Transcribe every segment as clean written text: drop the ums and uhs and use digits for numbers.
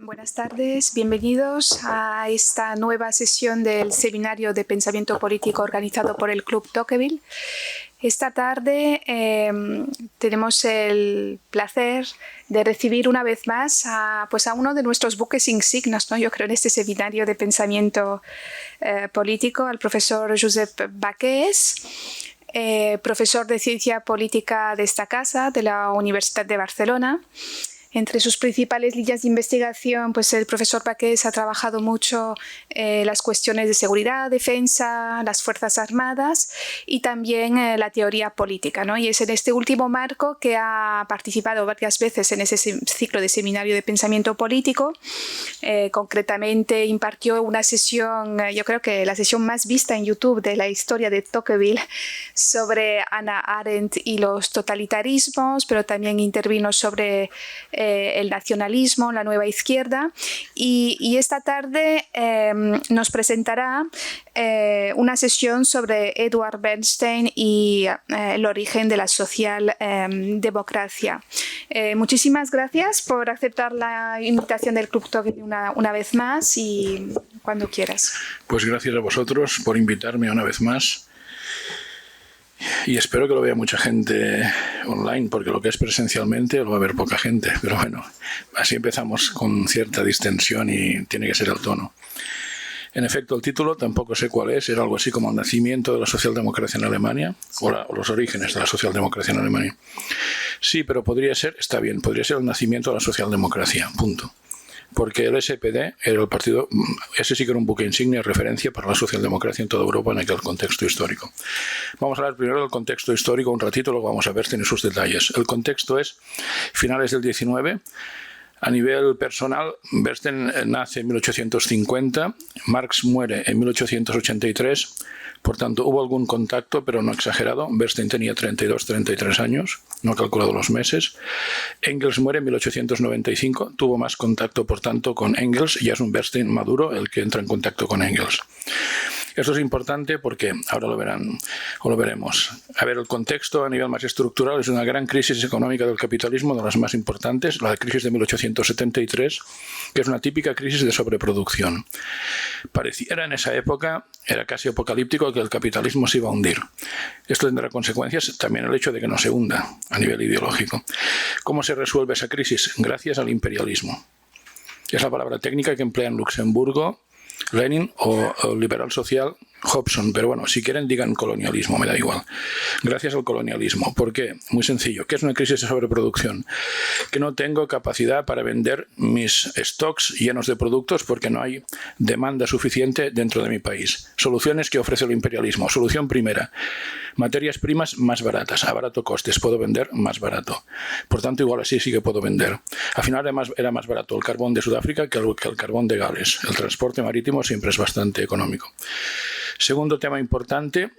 Buenas tardes, bienvenidos a esta nueva sesión del Seminario de Pensamiento Político organizado por el Club Tocqueville. Esta tarde tenemos el placer de recibir una vez más a uno de nuestros buques insignias, ¿no? Yo creo, en este Seminario de Pensamiento Político, al profesor Josep Baqués, profesor de Ciencia Política de esta casa, de la Universidad de Barcelona. Entre sus principales líneas de investigación, pues el profesor Baqués ha trabajado mucho las cuestiones de seguridad, defensa, las Fuerzas Armadas y también la teoría política, ¿no? Y es en este último marco que ha participado varias veces en ese ciclo de seminario de pensamiento político. Concretamente impartió una sesión, yo creo que la sesión más vista en YouTube de la historia de Tocqueville, sobre Hannah Arendt y los totalitarismos, pero también intervino sobre el nacionalismo, la nueva izquierda, y esta tarde nos presentará una sesión sobre Edward Bernstein y el origen de la socialdemocracia. Muchísimas gracias por aceptar la invitación del Club Tocqueville una vez más y cuando quieras. Pues gracias a vosotros por invitarme una vez más. Y espero que lo vea mucha gente online, porque lo que es presencialmente lo va a ver poca gente. Pero bueno, así empezamos con cierta distensión y tiene que ser el tono. En efecto, el título tampoco sé cuál es. Era algo así como el nacimiento de la socialdemocracia en Alemania o los orígenes de la socialdemocracia en Alemania. Sí, pero podría ser, está bien, podría ser el nacimiento de la socialdemocracia, punto. Porque el SPD era el partido, ese sí que era un buque insignia, referencia para la socialdemocracia en toda Europa en aquel contexto histórico. Vamos a hablar primero del contexto histórico un ratito, luego vamos a ver en sus detalles. El contexto es finales del 19. A nivel personal, Bernstein nace en 1850, Marx muere en 1883, por tanto hubo algún contacto, pero no exagerado. Bernstein tenía 32-33 años, no he calculado los meses. Engels muere en 1895, tuvo más contacto, por tanto, con Engels, y ya es un Bernstein maduro el que entra en contacto con Engels. Esto es importante porque, ahora lo verán o lo veremos. A ver, el contexto a nivel más estructural es una gran crisis económica del capitalismo, de las más importantes, la crisis de 1873, que es una típica crisis de sobreproducción. Pareciera en esa época, era casi apocalíptico, que el capitalismo se iba a hundir. Esto tendrá consecuencias también el hecho de que no se hunda a nivel ideológico. ¿Cómo se resuelve esa crisis? Gracias al imperialismo. Es la palabra técnica que emplea en Luxemburgo Lenin o liberal social Hobson, pero bueno, si quieren digan colonialismo, me da igual. Gracias al colonialismo. ¿Por qué? Muy sencillo. ¿Qué es una crisis de sobreproducción? Que no tengo capacidad para vender mis stocks llenos de productos porque no hay demanda suficiente dentro de mi país. Soluciones que ofrece el imperialismo. Solución primera. Materias primas más baratas, a barato costes. Puedo vender más barato. Por tanto, igual así sí que puedo vender. Al final era más barato el carbón de Sudáfrica que el carbón de Gales. El transporte marítimo siempre es bastante económico. Segundo tema importante,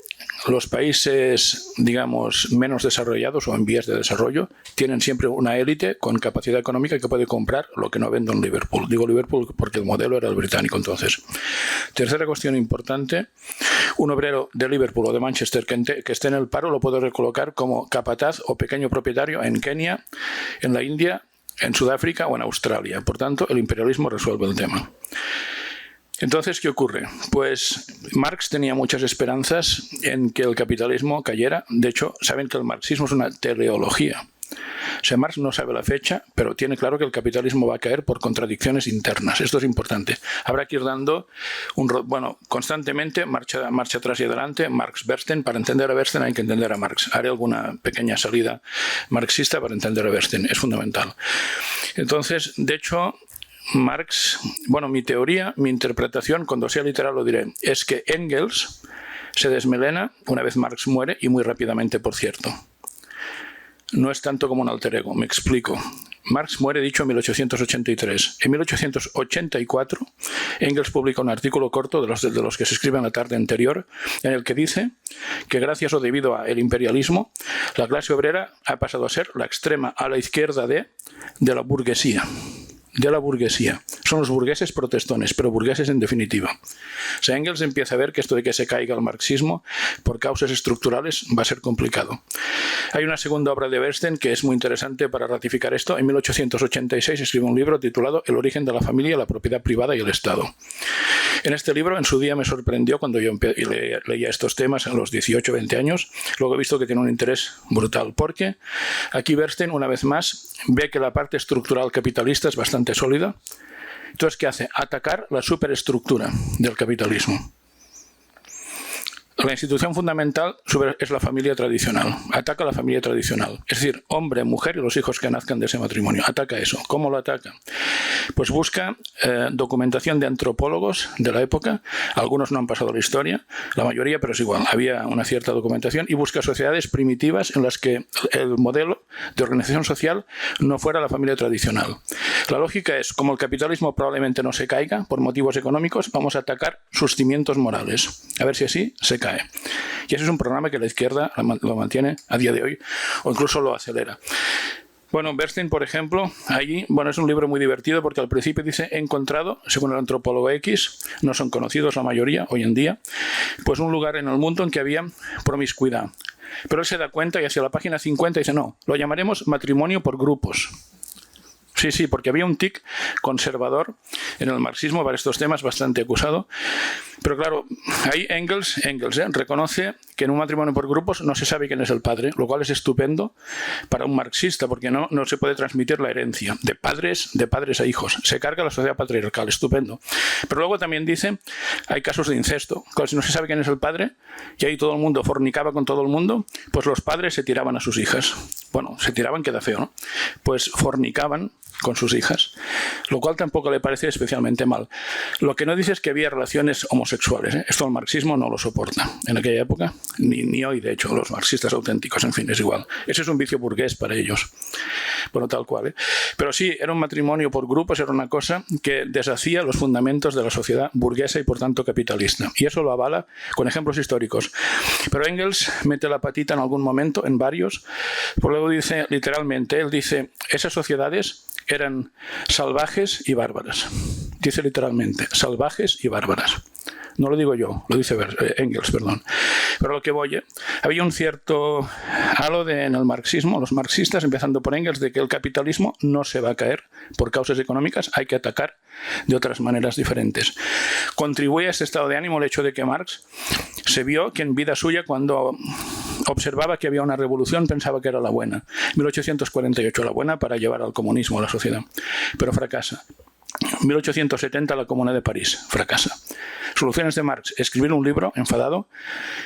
los países, digamos, menos desarrollados o en vías de desarrollo tienen siempre una élite con capacidad económica que puede comprar lo que no vende en Liverpool. Digo Liverpool porque el modelo era el británico entonces. Tercera cuestión importante, un obrero de Liverpool o de Manchester que esté en el paro lo puedo recolocar como capataz o pequeño propietario en Kenia, en la India, en Sudáfrica o en Australia. Por tanto, el imperialismo resuelve el tema. Entonces, ¿qué ocurre? Pues Marx tenía muchas esperanzas en que el capitalismo cayera. De hecho, saben que el marxismo es una teleología. O sea, Marx no sabe la fecha, pero tiene claro que el capitalismo va a caer por contradicciones internas. Esto es importante. Habrá que ir dando constantemente marcha atrás y adelante, Marx-Bernstein. Para entender a Bernstein hay que entender a Marx. Haré alguna pequeña salida marxista para entender a Bernstein. Es fundamental. Entonces, de hecho, Marx, mi teoría, mi interpretación, cuando sea literal lo diré, es que Engels se desmelena una vez Marx muere y muy rápidamente, por cierto. No es tanto como un alter ego, me explico. Marx muere, dicho, en 1883. En 1884, Engels publica un artículo corto de los que se escriben la tarde anterior, en el que dice que gracias o debido al imperialismo, la clase obrera ha pasado a ser la extrema a la izquierda de la burguesía. de la burguesía. Son los burgueses protestones, pero burgueses en definitiva. O sea, Engels empieza a ver que esto de que se caiga el marxismo por causas estructurales va a ser complicado. Hay una segunda obra de Bernstein que es muy interesante para ratificar esto. En 1886 escribe un libro titulado El origen de la familia, la propiedad privada y el Estado. En este libro, en su día me sorprendió cuando yo leía estos temas a los 18 o 20 años. Luego he visto que tiene un interés brutal, porque aquí Bernstein, una vez más, ve que la parte estructural capitalista es bastante sólida. Entonces, ¿qué hace? Atacar la superestructura del capitalismo. La institución fundamental es la familia tradicional. Ataca a la familia tradicional. Es decir, hombre, mujer y los hijos que nazcan de ese matrimonio. Ataca eso. ¿Cómo lo ataca? Pues busca documentación de antropólogos de la época. Algunos no han pasado la historia, la mayoría, pero es igual. Había una cierta documentación y busca sociedades primitivas en las que el modelo de organización social no fuera la familia tradicional. La lógica es, como el capitalismo probablemente no se caiga por motivos económicos, vamos a atacar sus cimientos morales. A ver si así se cae. Y ese es un programa que la izquierda lo mantiene a día de hoy o incluso lo acelera. Bueno, Bernstein, por ejemplo, allí, es un libro muy divertido porque al principio dice, he encontrado, según el antropólogo X, no son conocidos la mayoría hoy en día, pues un lugar en el mundo en que había promiscuidad. Pero él se da cuenta y hacia la página 50 dice, no, lo llamaremos matrimonio por grupos. Sí, porque había un tic conservador en el marxismo para estos temas bastante acusado. Pero claro, ahí Engels reconoce que en un matrimonio por grupos no se sabe quién es el padre, lo cual es estupendo para un marxista, porque no se puede transmitir la herencia de padres a hijos. Se carga la sociedad patriarcal, estupendo. Pero luego también dice, hay casos de incesto. Claro, si no se sabe quién es el padre, y ahí todo el mundo fornicaba con todo el mundo, pues los padres se tiraban a sus hijas. Bueno, se tiraban queda feo, ¿no? Pues fornicaban con sus hijas, lo cual tampoco le parece especialmente mal. Lo que no dice es que había relaciones homosexuales, ¿eh? Esto el marxismo no lo soporta en aquella época, ni hoy, de hecho, los marxistas auténticos, en fin, es igual. Ese es un vicio burgués para ellos. Bueno, tal cual, ¿eh? Pero sí, era un matrimonio por grupos, era una cosa que deshacía los fundamentos de la sociedad burguesa y por tanto capitalista. Y eso lo avala con ejemplos históricos. Pero Engels mete la patita en algún momento, en varios, pues luego dice, literalmente, él dice, esas sociedades eran salvajes y bárbaras. Dice literalmente, salvajes y bárbaras. No lo digo yo, lo dice Engels, perdón. Pero a lo que voy, había un cierto halo en el marxismo, los marxistas, empezando por Engels, de que el capitalismo no se va a caer por causas económicas, hay que atacar de otras maneras diferentes. Contribuye a este estado de ánimo el hecho de que Marx se vio que en vida suya, cuando observaba que había una revolución, pensaba que era la buena. 1848, la buena para llevar al comunismo a la sociedad, pero fracasa. 1870, la Comuna de París, fracasa. Soluciones de Marx, escribir un libro enfadado,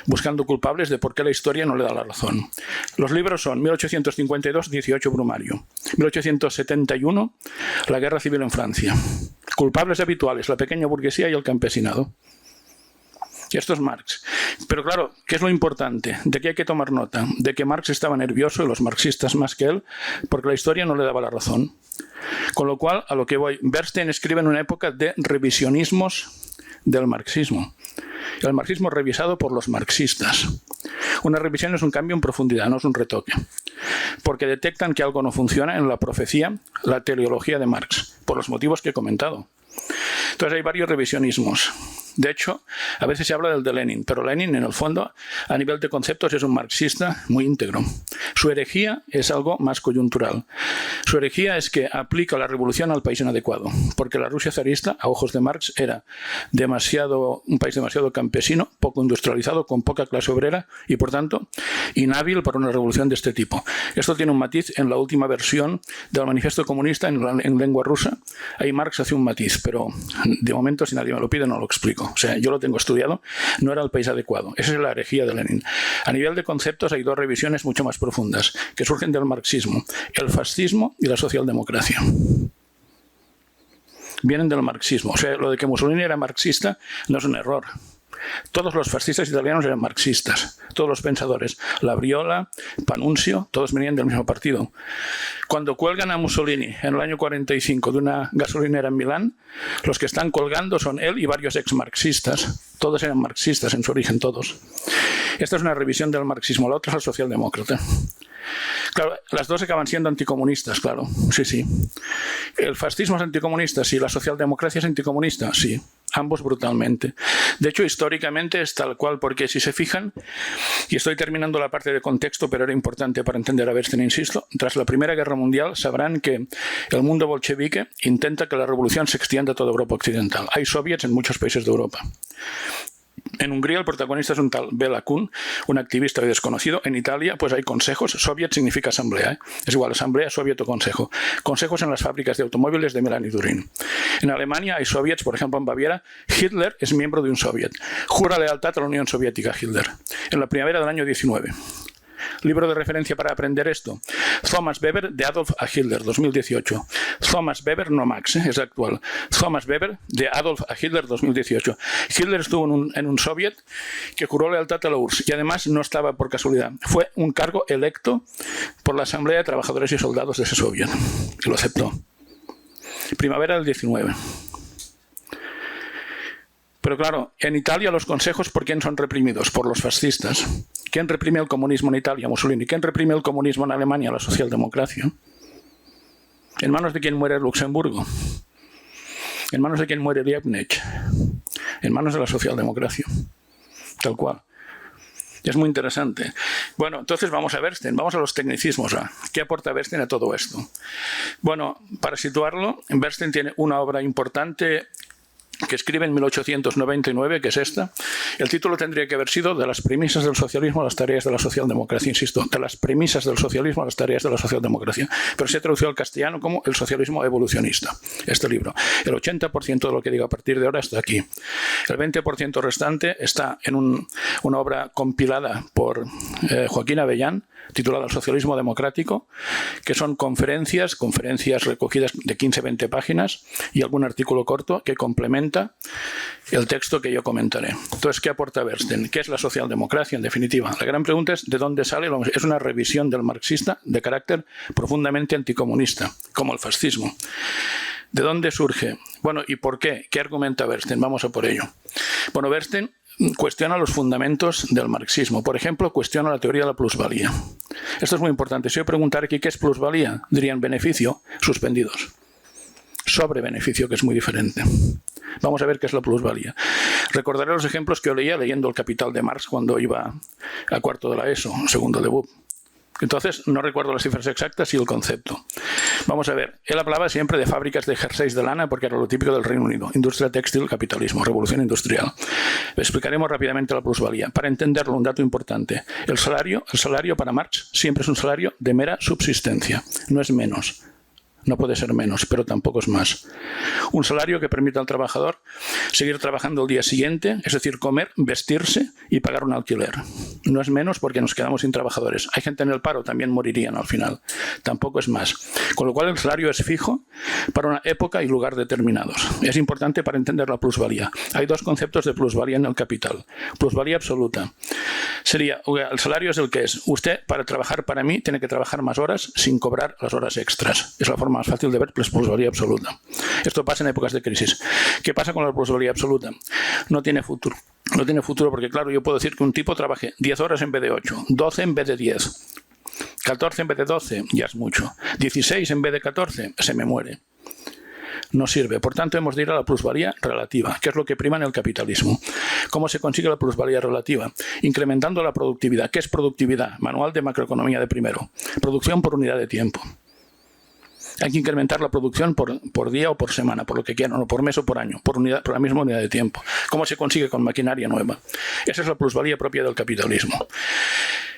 buscando culpables de por qué la historia no le da la razón. Los libros son 1852, 18 Brumario. 1871, la Guerra Civil en Francia. Culpables habituales, la pequeña burguesía y el campesinado. Y esto es Marx. Pero claro, ¿qué es lo importante? De que hay que tomar nota. De que Marx estaba nervioso, y los marxistas más que él, porque la historia no le daba la razón. Con lo cual, a lo que voy, Bernstein escribe en una época de revisionismos del marxismo. El marxismo revisado por los marxistas. Una revisión es un cambio en profundidad, no es un retoque. Porque detectan que algo no funciona en la profecía, la teleología de Marx, por los motivos que he comentado. Entonces hay varios revisionismos. De hecho, a veces se habla del de Lenin, pero Lenin, en el fondo, a nivel de conceptos, es un marxista muy íntegro. Su herejía es algo más coyuntural. Su herejía es que aplica la revolución al país inadecuado, porque la Rusia zarista, a ojos de Marx, era un país demasiado campesino, poco industrializado, con poca clase obrera y, por tanto, inhábil para una revolución de este tipo. Esto tiene un matiz en la última versión del Manifiesto Comunista en lengua rusa. Ahí Marx hace un matiz, pero de momento, si nadie me lo pide, no lo explico. O sea, yo lo tengo estudiado, no era el país adecuado. Esa es la herejía de Lenin. A nivel de conceptos hay dos revisiones mucho más profundas que surgen del marxismo, el fascismo y la socialdemocracia. Vienen del marxismo. O sea, lo de que Mussolini era marxista no es un error. Todos los fascistas italianos eran marxistas, todos los pensadores, Labriola, Panunzio, todos venían del mismo partido. Cuando cuelgan a Mussolini en el año 45 de una gasolinera en Milán, los que están colgando son él y varios ex-marxistas. Todos eran marxistas en su origen, todos. Esta es una revisión del marxismo, la otra es la socialdemócrata. Claro, las dos acaban siendo anticomunistas, claro. Sí, sí. ¿El fascismo es anticomunista? Sí. ¿La socialdemocracia es anticomunista? Sí. Ambos brutalmente. De hecho, históricamente es tal cual, porque si se fijan, y estoy terminando la parte de contexto, pero era importante para entender a Bernstein, insisto, tras la Primera Guerra Mundial sabrán que el mundo bolchevique intenta que la revolución se extienda a toda Europa occidental. Hay soviets en muchos países de Europa. En Hungría el protagonista es un tal Bela Kun, un activista hoy desconocido. En Italia pues hay consejos. Soviet significa asamblea, ¿eh? Es igual, asamblea, soviet o consejo. Consejos en las fábricas de automóviles de Milán y Turín. En Alemania hay soviets, por ejemplo en Baviera, Hitler es miembro de un soviet. Jura lealtad a la Unión Soviética, Hitler. En la primavera del año 19. Libro de referencia para aprender esto. Thomas Weber, de Adolf a Hitler, 2018. Thomas Weber, no Max, es actual. Thomas Weber, de Adolf a Hitler, 2018. Hitler estuvo en un soviet que juró lealtad a la URSS y además no estaba por casualidad. Fue un cargo electo por la Asamblea de Trabajadores y Soldados de ese soviet. Y lo aceptó. Primavera del 19. Pero claro, en Italia los consejos, ¿por quién son reprimidos? Por los fascistas. ¿Quién reprime el comunismo en Italia? Mussolini. ¿Quién reprime el comunismo en Alemania? La socialdemocracia. ¿En manos de quién muere Luxemburgo? ¿En manos de quién muere Liebknecht? En manos de la socialdemocracia. Tal cual. Es muy interesante. Bueno, entonces vamos a Bernstein, vamos a los tecnicismos. ¿Qué aporta Bernstein a todo esto? Bueno, para situarlo, Bernstein tiene una obra importante que escribe en 1899, que es esta. El título tendría que haber sido De las premisas del socialismo a las tareas de la socialdemocracia, insisto, de las premisas del socialismo a las tareas de la socialdemocracia, pero se ha traducido al castellano como El socialismo evolucionista, este libro. El 80% de lo que digo a partir de ahora está aquí. El 20% restante está en una obra compilada por Joaquín Avellán, titulada El socialismo democrático, que son conferencias recogidas de 15-20 páginas y algún artículo corto que complementa el texto que yo comentaré. Entonces, ¿qué aporta Bernstein? ¿Qué es la socialdemocracia, en definitiva? La gran pregunta es ¿de dónde sale? Es una revisión del marxista de carácter profundamente anticomunista, como el fascismo. ¿De dónde surge? Bueno, ¿y por qué? ¿Qué argumenta Bernstein? Vamos a por ello. Bueno, Bernstein cuestiona los fundamentos del marxismo. Por ejemplo, cuestiona la teoría de la plusvalía. Esto es muy importante. Si yo preguntara aquí qué es plusvalía, dirían beneficio, suspendidos. Sobre beneficio, que es muy diferente. Vamos a ver qué es la plusvalía. Recordaré los ejemplos que yo leía leyendo El Capital de Marx cuando iba a cuarto de la ESO, segundo de BUP. Entonces, no recuerdo las cifras exactas y el concepto. Vamos a ver. Él hablaba siempre de fábricas de jerseys de lana porque era lo típico del Reino Unido. Industria textil, capitalismo, revolución industrial. Explicaremos rápidamente la plusvalía. Para entenderlo, un dato importante. El salario para Marx siempre es un salario de mera subsistencia. No es menos. No puede ser menos, pero tampoco es más. Un salario que permite al trabajador seguir trabajando el día siguiente, es decir, comer, vestirse y pagar un alquiler. No es menos porque nos quedamos sin trabajadores. Hay gente en el paro, también morirían al final. Tampoco es más. Con lo cual el salario es fijo para una época y lugar determinados. Es importante para entender la plusvalía. Hay dos conceptos de plusvalía en el capital. Plusvalía absoluta. Sería, el salario es el que es. Usted, para trabajar para mí, tiene que trabajar más horas sin cobrar las horas extras. Es la forma más fácil de ver plusvalía absoluta. Esto pasa en épocas de crisis. ¿Qué pasa con la plusvalía absoluta? No tiene futuro. No tiene futuro porque, claro, yo puedo decir que un tipo trabaje 10 horas en vez de 8, 12 en vez de 10, 14 en vez de 12, ya es mucho, 16 en vez de 14, se me muere. No sirve. Por tanto, hemos de ir a la plusvalía relativa, que es lo que prima en el capitalismo. ¿Cómo se consigue la plusvalía relativa? Incrementando la productividad. ¿Qué es productividad? Manual de macroeconomía de primero. Producción por unidad de tiempo. Hay que incrementar la producción por día o por semana, por lo que quieran, o por mes o por año, por la misma unidad de tiempo. ¿Cómo se consigue? Con maquinaria nueva. Esa es la plusvalía propia del capitalismo.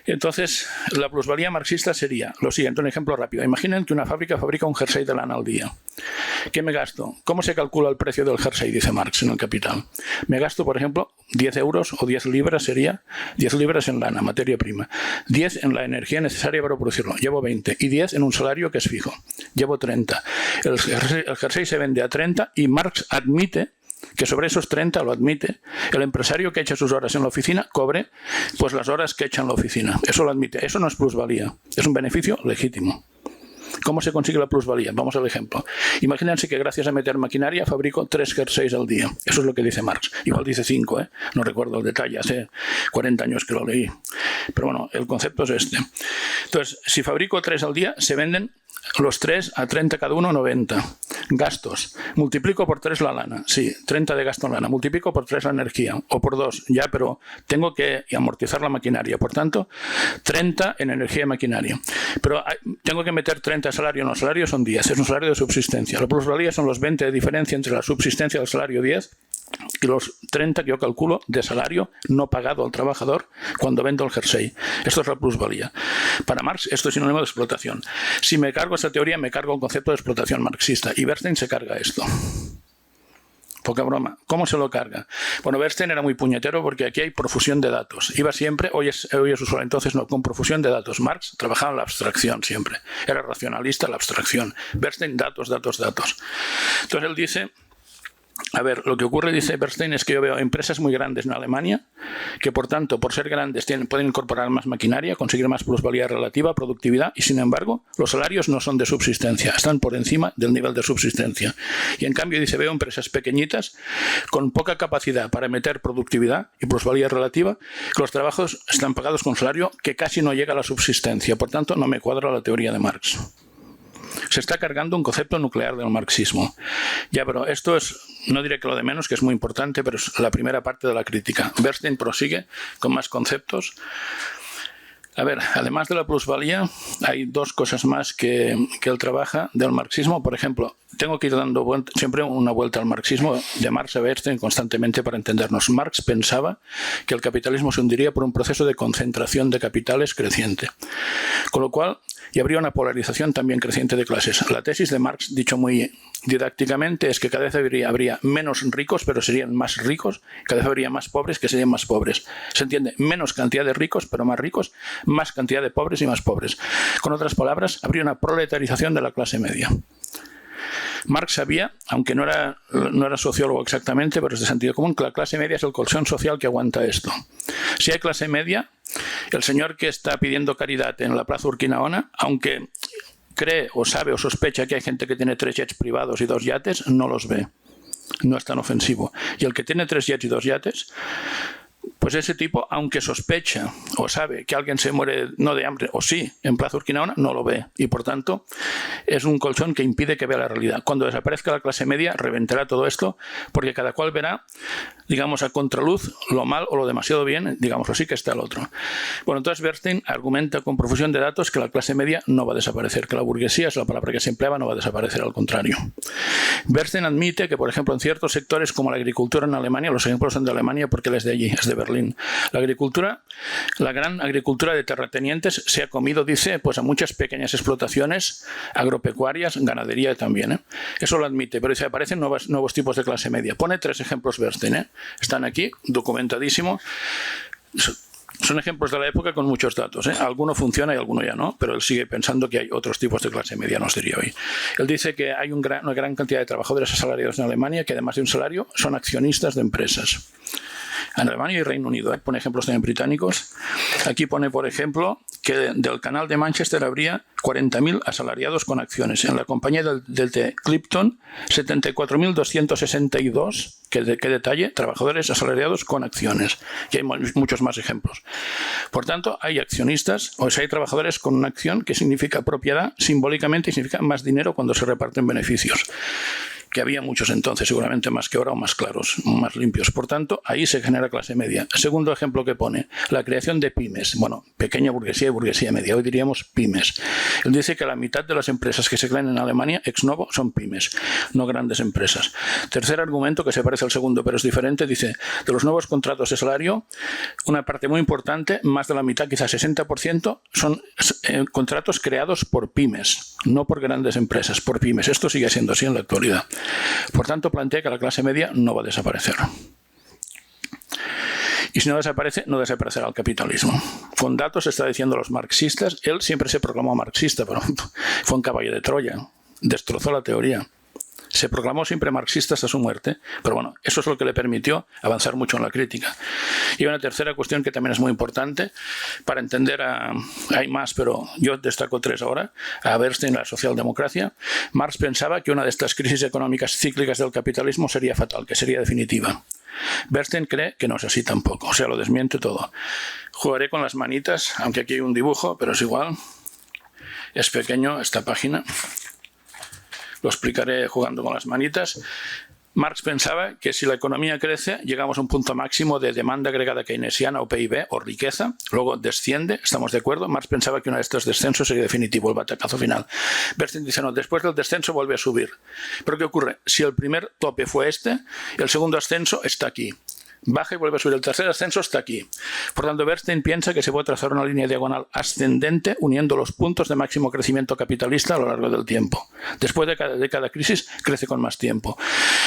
Entonces, la plusvalía marxista sería lo siguiente, un ejemplo rápido. Imaginen que una fábrica fabrica un jersey de lana al día. ¿Qué me gasto? ¿Cómo se calcula el precio del jersey? Dice Marx en el Capital. Me gasto, por ejemplo, 10 euros o 10 libras sería 10 libras en lana, materia prima. 10 en la energía necesaria para producirlo. Llevo 20. Y 10 en un salario que es fijo. Llevo 30. El jersey se vende a 30 y Marx admite que sobre esos 30, lo admite, el empresario que echa sus horas en la oficina cobre pues las horas que echa en la oficina. Eso lo admite. Eso no es plusvalía. Es un beneficio legítimo. ¿Cómo se consigue la plusvalía? Vamos al ejemplo. Imagínense que gracias a meter maquinaria fabrico 3 jerseys al día. Eso es lo que dice Marx. Igual dice 5, no recuerdo el detalle, hace 40 años que lo leí. Pero bueno, el concepto es este. Entonces, si fabrico 3 al día, se venden los 3 a 30 cada uno, 90. Gastos. Multiplico por 3 la lana. Sí, 30 de gasto en lana. Multiplico por 3 la energía. O por 2. Ya, pero tengo que amortizar la maquinaria. Por tanto, 30 en energía y maquinaria. Pero tengo que meter 30 de salario. No, salario son 10. Es un salario de subsistencia. La plusvalía son los 20 de diferencia entre la subsistencia del salario 10 y los 30 que yo calculo de salario no pagado al trabajador cuando vendo el jersey. Esto es la plusvalía. Para Marx esto es sinónimo de explotación. Si me cargo esta teoría, me cargo el concepto de explotación marxista, y Bernstein se carga esto. Poca broma. ¿Cómo se lo carga? Bueno, Bernstein era muy puñetero porque aquí hay profusión de datos. Iba siempre, hoy es usual, entonces no, con profusión de datos. Marx trabajaba en la abstracción siempre. Era racionalista en la abstracción. Bernstein, datos, datos, datos. Entonces él dice... A ver, lo que ocurre, dice Bernstein, es que yo veo empresas muy grandes en Alemania que, por tanto, por ser grandes, pueden incorporar más maquinaria, conseguir más plusvalía relativa, productividad, y sin embargo, los salarios no son de subsistencia, están por encima del nivel de subsistencia. Y en cambio, dice, veo empresas pequeñitas con poca capacidad para meter productividad y plusvalía relativa, que los trabajos están pagados con salario que casi no llega a la subsistencia. Por tanto, no me cuadra la teoría de Marx. Se está cargando un concepto nuclear del marxismo. Ya, pero esto es, no diré que lo de menos, que es muy importante, pero es la primera parte de la crítica. Bernstein prosigue con más conceptos. A ver, además de la plusvalía, hay 2 cosas más que él trabaja del marxismo. Por ejemplo, tengo que ir dando siempre una vuelta al marxismo de Marx a Bernstein constantemente para entendernos. Marx pensaba que el capitalismo se hundiría por un proceso de concentración de capitales creciente. Con lo cual, y habría una polarización también creciente de clases. La tesis de Marx, dicho muy didácticamente, es que cada vez habría menos ricos, pero serían más ricos, cada vez habría más pobres, que serían más pobres. Se entiende, menos cantidad de ricos, pero más ricos, más cantidad de pobres y más pobres. Con otras palabras, habría una proletarización de la clase media. Marx sabía, aunque no era sociólogo exactamente, pero es de sentido común, que la clase media es el colchón social que aguanta esto. Si hay clase media, el señor que está pidiendo caridad en la Plaza Urquinaona, aunque cree o sabe o sospecha que hay gente que tiene 3 jets privados y 2 yates, no los ve. No es tan ofensivo. Y el que tiene 3 jets y 2 yates, pues ese tipo, aunque sospecha o sabe que alguien se muere no de hambre, o sí, en Plaza Urquinaona, no lo ve. Y por tanto, es un colchón que impide que vea la realidad. Cuando desaparezca la clase media, reventará todo esto, porque cada cual verá, digamos, a contraluz lo mal o lo demasiado bien, digamos así, que está el otro. Bueno, entonces Bernstein argumenta con profusión de datos que la clase media no va a desaparecer, que la burguesía, es la palabra que se empleaba, no va a desaparecer, al contrario. Bernstein admite que, por ejemplo, en ciertos sectores como la agricultura en Alemania, los ejemplos son de Alemania porque él es de allí, es de Berlín. La agricultura, la gran agricultura de terratenientes se ha comido, dice, pues a muchas pequeñas explotaciones agropecuarias, ganadería también. Eso lo admite, pero dice, aparecen nuevos tipos de clase media. Pone 3 ejemplos Bernstein. Están aquí, documentadísimo. Son ejemplos de la época con muchos datos. Alguno funciona y alguno ya no, pero él sigue pensando que hay otros tipos de clase media, nos diría hoy. Él dice que hay una gran cantidad de trabajadores asalariados en Alemania que, además de un salario, son accionistas de empresas. En Alemania y Reino Unido. Pone ejemplos también británicos. Aquí pone, por ejemplo, que del canal de Manchester habría 40.000 asalariados con acciones. En la compañía de Clipton, 74.262, qué detalle, trabajadores asalariados con acciones. Y hay muchos más ejemplos. Por tanto, hay accionistas, o sea, hay trabajadores con una acción que significa propiedad, simbólicamente significa más dinero cuando se reparten beneficios. Que había muchos entonces, seguramente más que ahora, o más claros, más limpios. Por tanto, ahí se genera clase media. Segundo ejemplo que pone, la creación de pymes. Bueno, pequeña burguesía y burguesía media. Hoy diríamos pymes. Él dice que la mitad de las empresas que se crean en Alemania, ex novo, son pymes, no grandes empresas. Tercer argumento, que se parece al segundo, pero es diferente, dice, de los nuevos contratos de salario, una parte muy importante, más de la mitad, quizás 60%, son contratos creados por pymes, no por grandes empresas, por pymes. Esto sigue siendo así en la actualidad. Por tanto, plantea que la clase media no va a desaparecer. Y si no desaparece, no desaparecerá el capitalismo. Con datos está diciendo los marxistas. Él siempre se proclamó marxista, pero fue un caballo de Troya. Destrozó la teoría. Se proclamó siempre marxista hasta su muerte, pero bueno, eso es lo que le permitió avanzar mucho en la crítica. Y una tercera cuestión que también es muy importante para entender hay más, pero yo destaco 3 ahora, a Bernstein, la socialdemocracia. Marx pensaba que una de estas crisis económicas cíclicas del capitalismo sería fatal, que sería definitiva. Bernstein cree que no es así tampoco, o sea, lo desmiente todo. Jugaré con las manitas, aunque aquí hay un dibujo, pero es igual. Es pequeño esta página. Lo explicaré jugando con las manitas. Marx pensaba que si la economía crece, llegamos a un punto máximo de demanda agregada keynesiana o PIB o riqueza, luego desciende, ¿estamos de acuerdo? Marx pensaba que uno de estos descensos sería definitivo, el batacazo final. Bernstein dice, no, después del descenso vuelve a subir. ¿Pero qué ocurre? Si el primer tope fue este, el segundo ascenso está aquí. Baja y vuelve a subir. El tercer ascenso está aquí. Por tanto, Bernstein piensa que se puede trazar una línea diagonal ascendente uniendo los puntos de máximo crecimiento capitalista a lo largo del tiempo. Después de cada crisis, crece con más tiempo.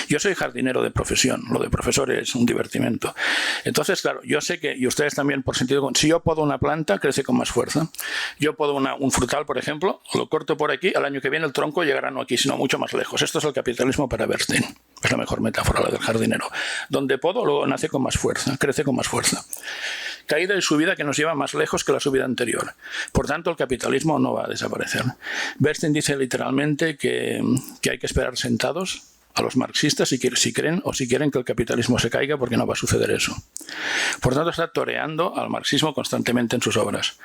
Yo soy jardinero de profesión. Lo de profesor es un divertimento. Entonces, claro, yo sé que, y ustedes también por sentido común, si yo podo una planta, crece con más fuerza. Yo podo un frutal, por ejemplo, lo corto por aquí, al año que viene el tronco llegará no aquí, sino mucho más lejos. Esto es el capitalismo para Bernstein. Es la mejor metáfora, la del jardinero. Donde podo, luego nace con más fuerza, crece con más fuerza. Caída y subida que nos lleva más lejos que la subida anterior. Por tanto, el capitalismo no va a desaparecer. Bernstein dice literalmente que hay que esperar sentados a los marxistas si creen o si quieren que el capitalismo se caiga, porque no va a suceder eso. Por tanto, está toreando al marxismo constantemente en sus obras.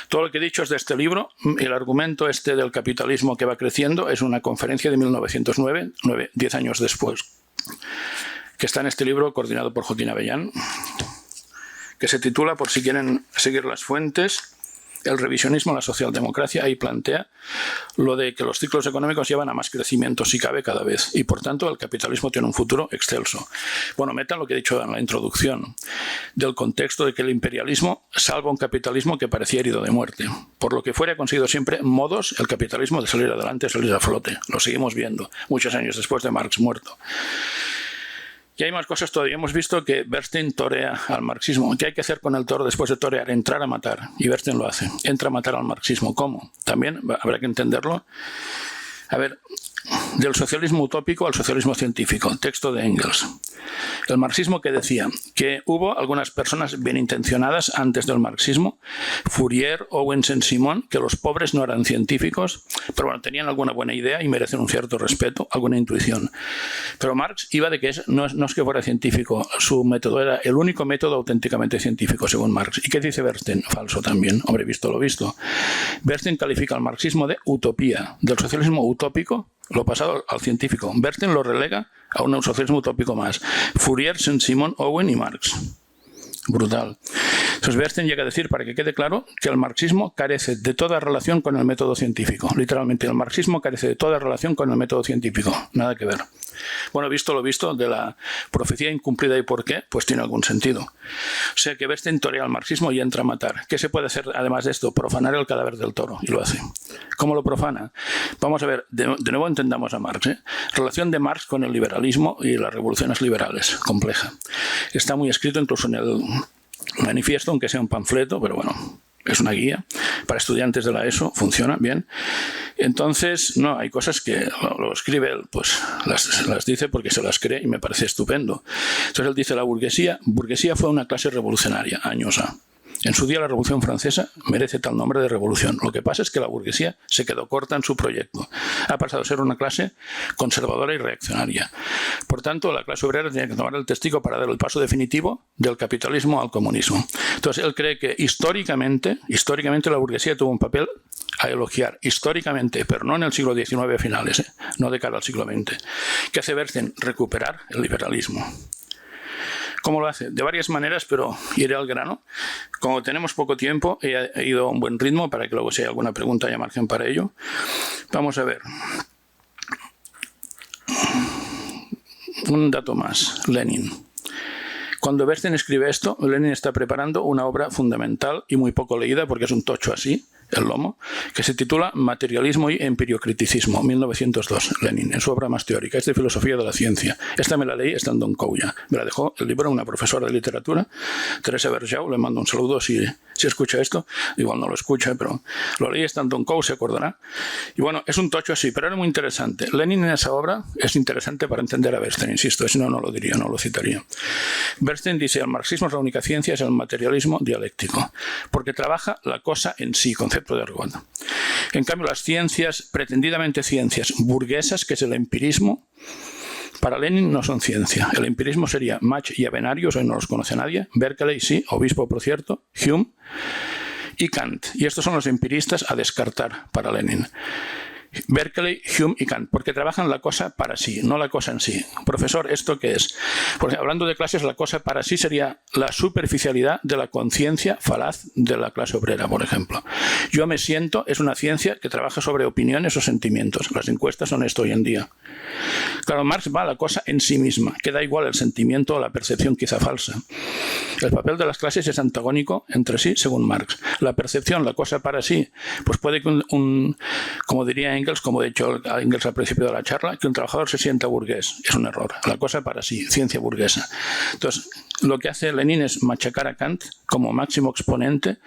Todo lo que he dicho es de este libro. El argumento este del capitalismo que va creciendo es una conferencia de 1909, 10 años después, que está en este libro coordinado por Joaquín Avellán, que se titula, por si quieren seguir las fuentes, El revisionismo en la socialdemocracia. Ahí plantea lo de que los ciclos económicos llevan a más crecimiento, si cabe, cada vez, y por tanto el capitalismo tiene un futuro excelso. Bueno, metan lo que he dicho en la introducción, del contexto de que el imperialismo salva un capitalismo que parecía herido de muerte. Por lo que fuera, ha conseguido siempre modos el capitalismo de salir adelante, salir a flote. Lo seguimos viendo muchos años después de Marx muerto. Y hay más cosas todavía. Hemos visto que Bernstein torea al marxismo. ¿Qué hay que hacer con el toro después de torear? Entrar a matar. Y Bernstein lo hace. Entra a matar al marxismo. ¿Cómo? También habrá que entenderlo. A ver, del socialismo utópico al socialismo científico. Texto de Engels. El marxismo que decía que hubo algunas personas bien intencionadas antes del marxismo, Fourier, Owen, Saint-Simon, que los pobres no eran científicos, pero bueno, tenían alguna buena idea y merecen un cierto respeto, alguna intuición. Pero Marx iba de que no es que fuera científico, su método era el único método auténticamente científico, según Marx. ¿Y qué dice Bernstein? Falso también. Hombre, visto lo visto. Bernstein califica al marxismo de utopía, del socialismo utópico, lo pasado al científico. Bernstein lo relega a un socialismo utópico más. Fourier, Saint-Simon, Owen y Marx. Brutal. Entonces Bernstein llega a decir, para que quede claro, que el marxismo carece de toda relación con el método científico. Literalmente, el marxismo carece de toda relación con el método científico. Nada que ver. Bueno, visto lo visto, de la profecía incumplida y por qué, pues tiene algún sentido. O sea que Bernstein torea al marxismo y entra a matar. ¿Qué se puede hacer además de esto? Profanar el cadáver del toro, y lo hace. ¿Cómo lo profana? Vamos a ver, de nuevo entendamos a Marx. Relación de Marx con el liberalismo y las revoluciones liberales, compleja. Está muy escrito incluso en el manifiesto, aunque sea un panfleto, pero bueno, es una guía para estudiantes de la ESO, funciona bien. Entonces, no, hay cosas que lo escribe él, pues las dice porque se las cree y me parece estupendo. Entonces él dice, la burguesía fue una clase revolucionaria, años A. En su día la Revolución Francesa merece tal nombre de revolución. Lo que pasa es que la burguesía se quedó corta en su proyecto. Ha pasado a ser una clase conservadora y reaccionaria. Por tanto, la clase obrera tiene que tomar el testigo para dar el paso definitivo del capitalismo al comunismo. Entonces, él cree que históricamente la burguesía tuvo un papel a elogiar, históricamente, pero no en el siglo XIX a finales, no de cara al siglo XX. ¿Qué hace Bernstein? Recuperar el liberalismo. ¿Cómo lo hace? De varias maneras, pero iré al grano. Como tenemos poco tiempo, he ido a un buen ritmo para que luego si hay alguna pregunta haya margen para ello. Vamos a ver. Un dato más. Lenin. Cuando Bernstein escribe esto, Lenin está preparando una obra fundamental y muy poco leída porque es un tocho así, el lomo, que se titula Materialismo y empiriocriticismo, 1902, Lenin, en su obra más teórica, es de filosofía de la ciencia. Esta me la leí estando en Couya. Me la dejó el libro una profesora de literatura, Teresa Berjau, le mando un saludo si escucha esto, igual no lo escucha, pero lo leí estando en Couya, se acordará. Y bueno, es un tocho así, pero era muy interesante. Lenin en esa obra es interesante para entender a Bernstein, insisto, si no, no lo diría, no lo citaría. Bernstein dice, el marxismo es la única ciencia, es el materialismo dialéctico, porque trabaja la cosa en sí, concepto de Argot. En cambio, las ciencias, pretendidamente ciencias burguesas, que es el empirismo, para Lenin no son ciencia. El empirismo sería Mach y Avenarius, hoy no los conoce nadie, Berkeley, sí, obispo por cierto, Hume y Kant. Y estos son los empiristas a descartar para Lenin. Berkeley, Hume y Kant, porque trabajan la cosa para sí, no la cosa en sí. Profesor, ¿esto qué es? Porque hablando de clases, la cosa para sí sería la superficialidad de la conciencia falaz de la clase obrera, por ejemplo. Yo me siento es una ciencia que trabaja sobre opiniones o sentimientos. Las encuestas son esto hoy en día. Claro, Marx va a la cosa en sí misma, que da igual el sentimiento o la percepción quizá falsa. El papel de las clases es antagónico entre sí, según Marx. La percepción, la cosa para sí, pues puede que como diría Engels, como ha dicho Engels al principio de la charla, que un trabajador se sienta burgués. Es un error. La cosa para sí, ciencia burguesa. Entonces, lo que hace Lenin es machacar a Kant como máximo exponente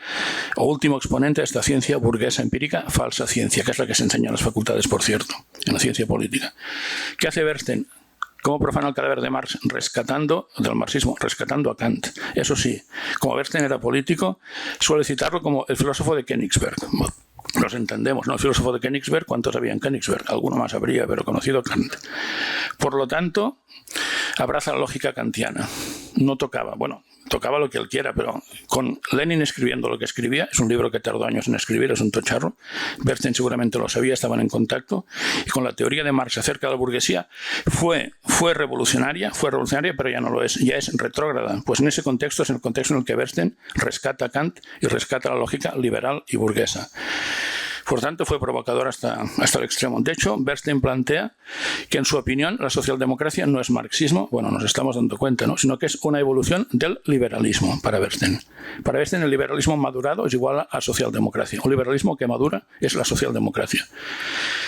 o último exponente de esta ciencia burguesa empírica, falsa ciencia, que es la que se enseña en las facultades, por cierto, en la ciencia política. ¿Qué hace Bernstein? ¿Cómo profana el cadáver de Marx? Del marxismo, rescatando a Kant. Eso sí, como Bernstein era político, suele citarlo como el filósofo de Königsberg. Nos entendemos, ¿no? El filósofo de Königsberg, ¿cuántos había en Königsberg? Alguno más habría, pero conocido Kant. Por lo tanto, abraza la lógica kantiana. No tocaba, bueno, tocaba lo que él quiera, pero con Lenin escribiendo lo que escribía, es un libro que tardó años en escribir, es un tocharro, Bernstein seguramente lo sabía, estaban en contacto, y con la teoría de Marx acerca de la burguesía fue revolucionaria, pero ya no lo es, ya es retrógrada. Pues en ese contexto es el contexto en el que Bernstein rescata a Kant y rescata la lógica liberal y burguesa. Por tanto, fue provocador hasta el extremo. De hecho, Bernstein plantea que, en su opinión, la socialdemocracia no es marxismo, bueno, nos estamos dando cuenta, ¿no? Sino que es una evolución del liberalismo para Bernstein. Para Bernstein, el liberalismo madurado es igual a socialdemocracia. Un liberalismo que madura es la socialdemocracia.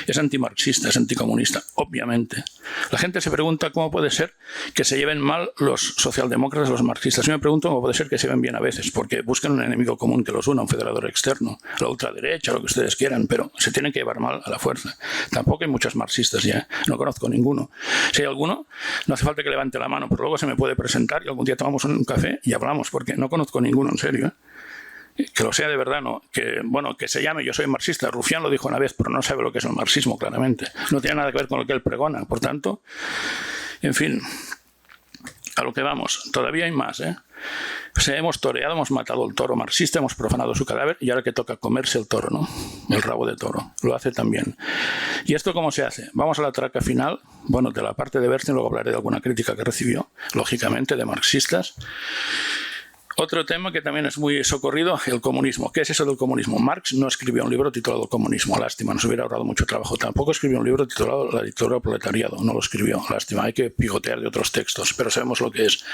Es antimarxista, es anticomunista, obviamente. La gente se pregunta cómo puede ser que se lleven mal los socialdemócratas, los marxistas. Yo me pregunto cómo puede ser que se lleven bien a veces, porque buscan un enemigo común que los una, un federador externo, la ultraderecha, lo que ustedes quieran, pero se tienen que llevar mal a la fuerza. Tampoco hay muchos marxistas ya, no conozco ninguno. Si hay alguno, no hace falta que levante la mano, pero luego se me puede presentar y algún día tomamos un café y hablamos, porque no conozco ninguno, en serio. Que lo sea de verdad, no. Que se llame, yo soy marxista. Rufián lo dijo una vez, pero no sabe lo que es el marxismo, claramente. No tiene nada que ver con lo que él pregona. Por tanto, en fin, a lo que vamos. Todavía hay más, ¿eh? Hemos toreado, hemos matado el toro marxista, hemos profanado su cadáver y ahora que toca comerse el toro, ¿no? El rabo de toro. Lo hace también. ¿Y esto cómo se hace? Vamos a la traca final. Bueno, de la parte de Bernstein luego hablaré de alguna crítica que recibió, lógicamente, de marxistas. Otro tema que también es muy socorrido, el comunismo. ¿Qué es eso del comunismo? Marx no escribió un libro titulado Comunismo, lástima, nos hubiera ahorrado mucho trabajo. Tampoco escribió un libro titulado La dictadura del proletariado, no lo escribió, lástima, hay que picotear de otros textos, pero sabemos lo que es.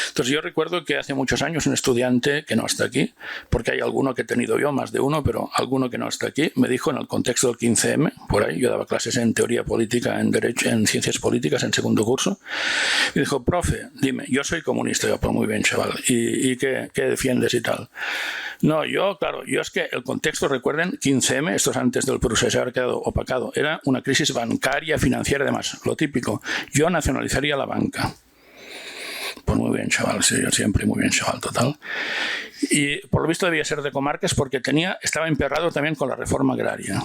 Entonces yo recuerdo que hace muchos años un estudiante que no está aquí, porque hay alguno que he tenido yo, más de uno, pero alguno que no está aquí, me dijo en el contexto del 15M, por ahí, yo daba clases en teoría política, en derecho, en ciencias políticas, en segundo curso, y dijo, profe, dime, yo soy comunista. Yo, pues muy bien, chaval, ¿y qué defiendes y tal? No, yo es que el contexto, recuerden, 15M, esto es antes del proceso, haber quedado opacado, era una crisis bancaria, financiera, además, lo típico. Yo nacionalizaría la banca. Pues muy bien, chaval, sí, yo siempre muy bien, chaval, total. Y por lo visto debía ser de comarcas porque estaba emperrado también con la reforma agraria.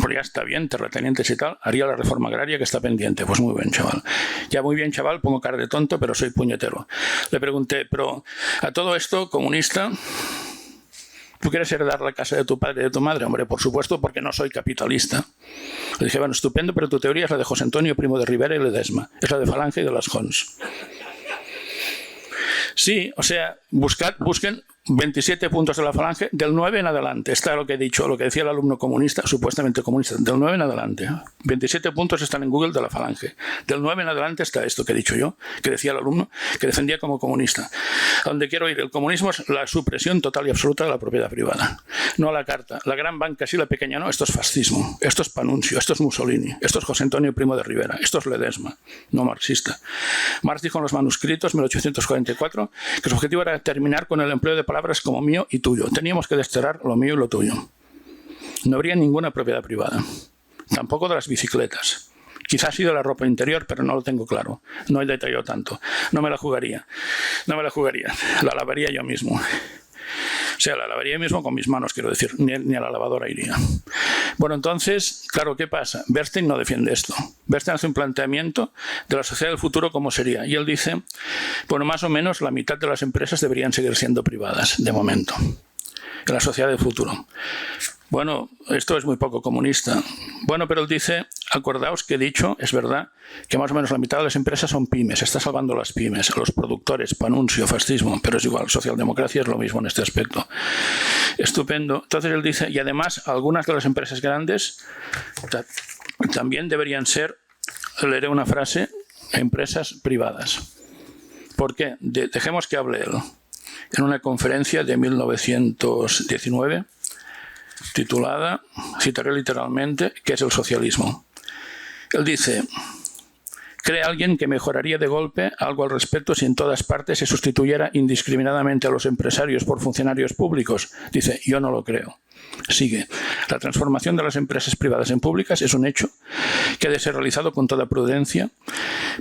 Pero ya está bien, terratenientes y tal, haría la reforma agraria que está pendiente. Pues muy bien, chaval. Ya muy bien, chaval, pongo cara de tonto, pero soy puñetero. Le pregunté, pero a todo esto, comunista, ¿tú quieres heredar la casa de tu padre y de tu madre? Hombre, por supuesto, porque no soy capitalista. Le dije, bueno, estupendo, pero tu teoría es la de José Antonio Primo de Rivera y Ledesma. Es la de Falange y de las Hons. Sí, o sea, busquen 27 puntos de la Falange, del 9 en adelante. Está lo que he dicho, lo que decía el alumno comunista, supuestamente comunista, del 9 en adelante. 27 puntos están en Google de la Falange. Del 9 en adelante está esto que he dicho yo, que decía el alumno, que defendía como comunista. A donde quiero ir, el comunismo es la supresión total y absoluta de la propiedad privada. No a la carta. La gran banca sí, la pequeña no. Esto es fascismo, esto es Panunzio, esto es Mussolini, esto es José Antonio Primo de Rivera, esto es Ledesma, no marxista. Marx dijo en los manuscritos, 1844, que su objetivo era terminar con el empleo de palabras como mío y tuyo. Teníamos que desterrar lo mío y lo tuyo. No habría ninguna propiedad privada. Tampoco de las bicicletas. Quizás sí de la ropa interior, pero no lo tengo claro. No he detallado tanto. No me la jugaría. No me la jugaría. La lavaría yo mismo. O sea, la lavaría yo mismo con mis manos, quiero decir. Ni a la lavadora iría. Bueno, entonces, claro, ¿qué pasa? Bernstein no defiende esto. Bernstein hace un planteamiento de la sociedad del futuro como sería. Y él dice, bueno, más o menos la mitad de las empresas deberían seguir siendo privadas, de momento, en la sociedad del futuro. Bueno, esto es muy poco comunista. Bueno, pero él dice, acordaos que he dicho, es verdad, que más o menos la mitad de las empresas son pymes, está salvando las pymes, los productores, Panunzio, fascismo, pero es igual, socialdemocracia es lo mismo en este aspecto. Estupendo. Entonces él dice, y además algunas de las empresas grandes también deberían ser, leeré una frase, empresas privadas. ¿Por qué? Dejemos que hable él. En una conferencia de 1919, titulada, citaré literalmente, ¿qué es el socialismo? Él dice, ¿cree alguien que mejoraría de golpe algo al respecto si en todas partes se sustituyera indiscriminadamente a los empresarios por funcionarios públicos? Dice, yo no lo creo. Sigue, la transformación de las empresas privadas en públicas es un hecho que ha de ser realizado con toda prudencia,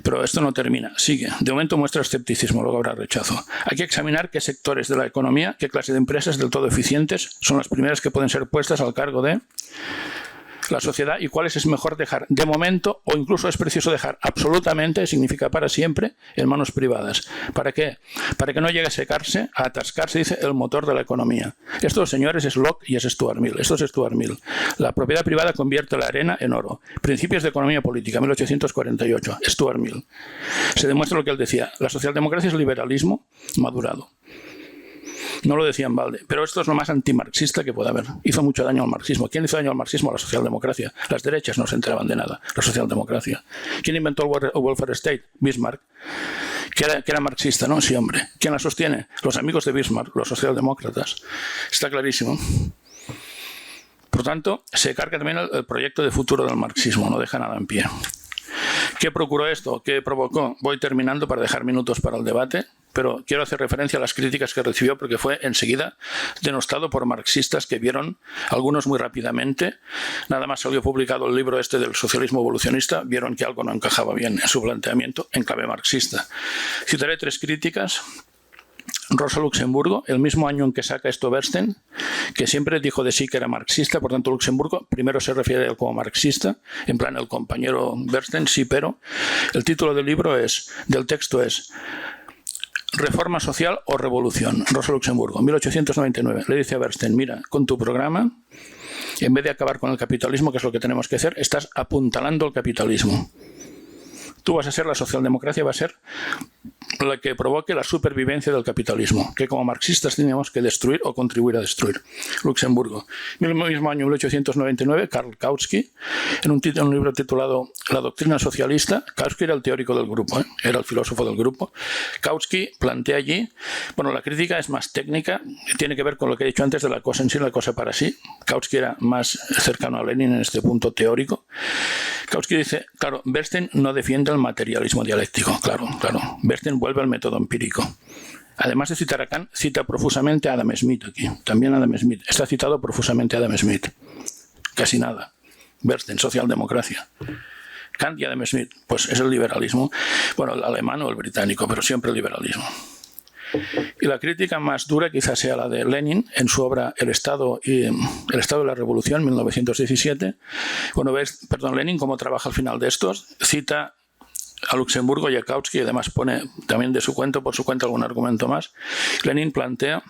pero esto no termina. Sigue, de momento muestra escepticismo, luego habrá rechazo. Hay que examinar qué sectores de la economía, qué clase de empresas del todo eficientes son las primeras que pueden ser puestas al cargo de la sociedad y cuáles es mejor dejar de momento o incluso es preciso dejar absolutamente, significa para siempre, en manos privadas. ¿Para qué? Para que no llegue a secarse, a atascarse, dice, el motor de la economía. Esto, señores, es Locke y es Stuart Mill. Esto es Stuart Mill. La propiedad privada convierte la arena en oro. Principios de economía política, 1848. Stuart Mill. Se demuestra lo que él decía. La socialdemocracia es liberalismo madurado. No lo decía en balde, pero esto es lo más antimarxista que puede haber. Hizo mucho daño al marxismo. ¿Quién hizo daño al marxismo? La socialdemocracia. Las derechas no se enteraban de nada. La socialdemocracia. ¿Quién inventó el welfare state? Bismarck. Que era marxista, ¿no? Sí, hombre. ¿Quién la sostiene? Los amigos de Bismarck, los socialdemócratas. Está clarísimo. Por tanto, se carga también el proyecto de futuro del marxismo. No deja nada en pie. ¿Qué procuró esto? ¿Qué provocó? Voy terminando para dejar minutos para el debate, pero quiero hacer referencia a las críticas que recibió porque fue enseguida denostado por marxistas que vieron, algunos muy rápidamente, nada más salió publicado el libro este del socialismo evolucionista, vieron que algo no encajaba bien en su planteamiento en clave marxista. Citaré 3 críticas. Rosa Luxemburgo, el mismo año en que saca esto Bernstein, que siempre dijo de sí que era marxista, por tanto Luxemburgo primero se refiere a él como marxista, en plan el compañero Bernstein, sí, pero el título del libro del texto es Reforma social o revolución. Rosa Luxemburgo, 1899, le dice a Bernstein, mira, con tu programa, en vez de acabar con el capitalismo, que es lo que tenemos que hacer, estás apuntalando el capitalismo. Tú vas a ser, la socialdemocracia va a ser la que provoque la supervivencia del capitalismo, que como marxistas teníamos que destruir o contribuir a destruir. Luxemburgo. En el mismo año, 1899, Karl Kautsky, en un libro titulado La doctrina socialista, Kautsky era el teórico del grupo, era el filósofo del grupo. Kautsky plantea allí, bueno, la crítica es más técnica, tiene que ver con lo que he dicho antes de la cosa en sí, la cosa para sí. Kautsky era más cercano a Lenin en este punto teórico. Kautsky dice, claro, Bernstein no defiende el materialismo dialéctico, claro. Bernstein vuelve al método empírico. Además de citar a Kant, cita profusamente a Adam Smith aquí. También Adam Smith. Está citado profusamente a Adam Smith. Casi nada. Bernstein, socialdemocracia. Kant y Adam Smith, pues es el liberalismo. Bueno, el alemán o el británico, pero siempre el liberalismo. Y la crítica más dura quizás sea la de Lenin en su obra El Estado de la Revolución, 1917. Bueno, Lenin, cómo trabaja al final de estos, cita a Luxemburgo y a Kautsky, y además pone también por su cuenta algún argumento más. Lenin plantea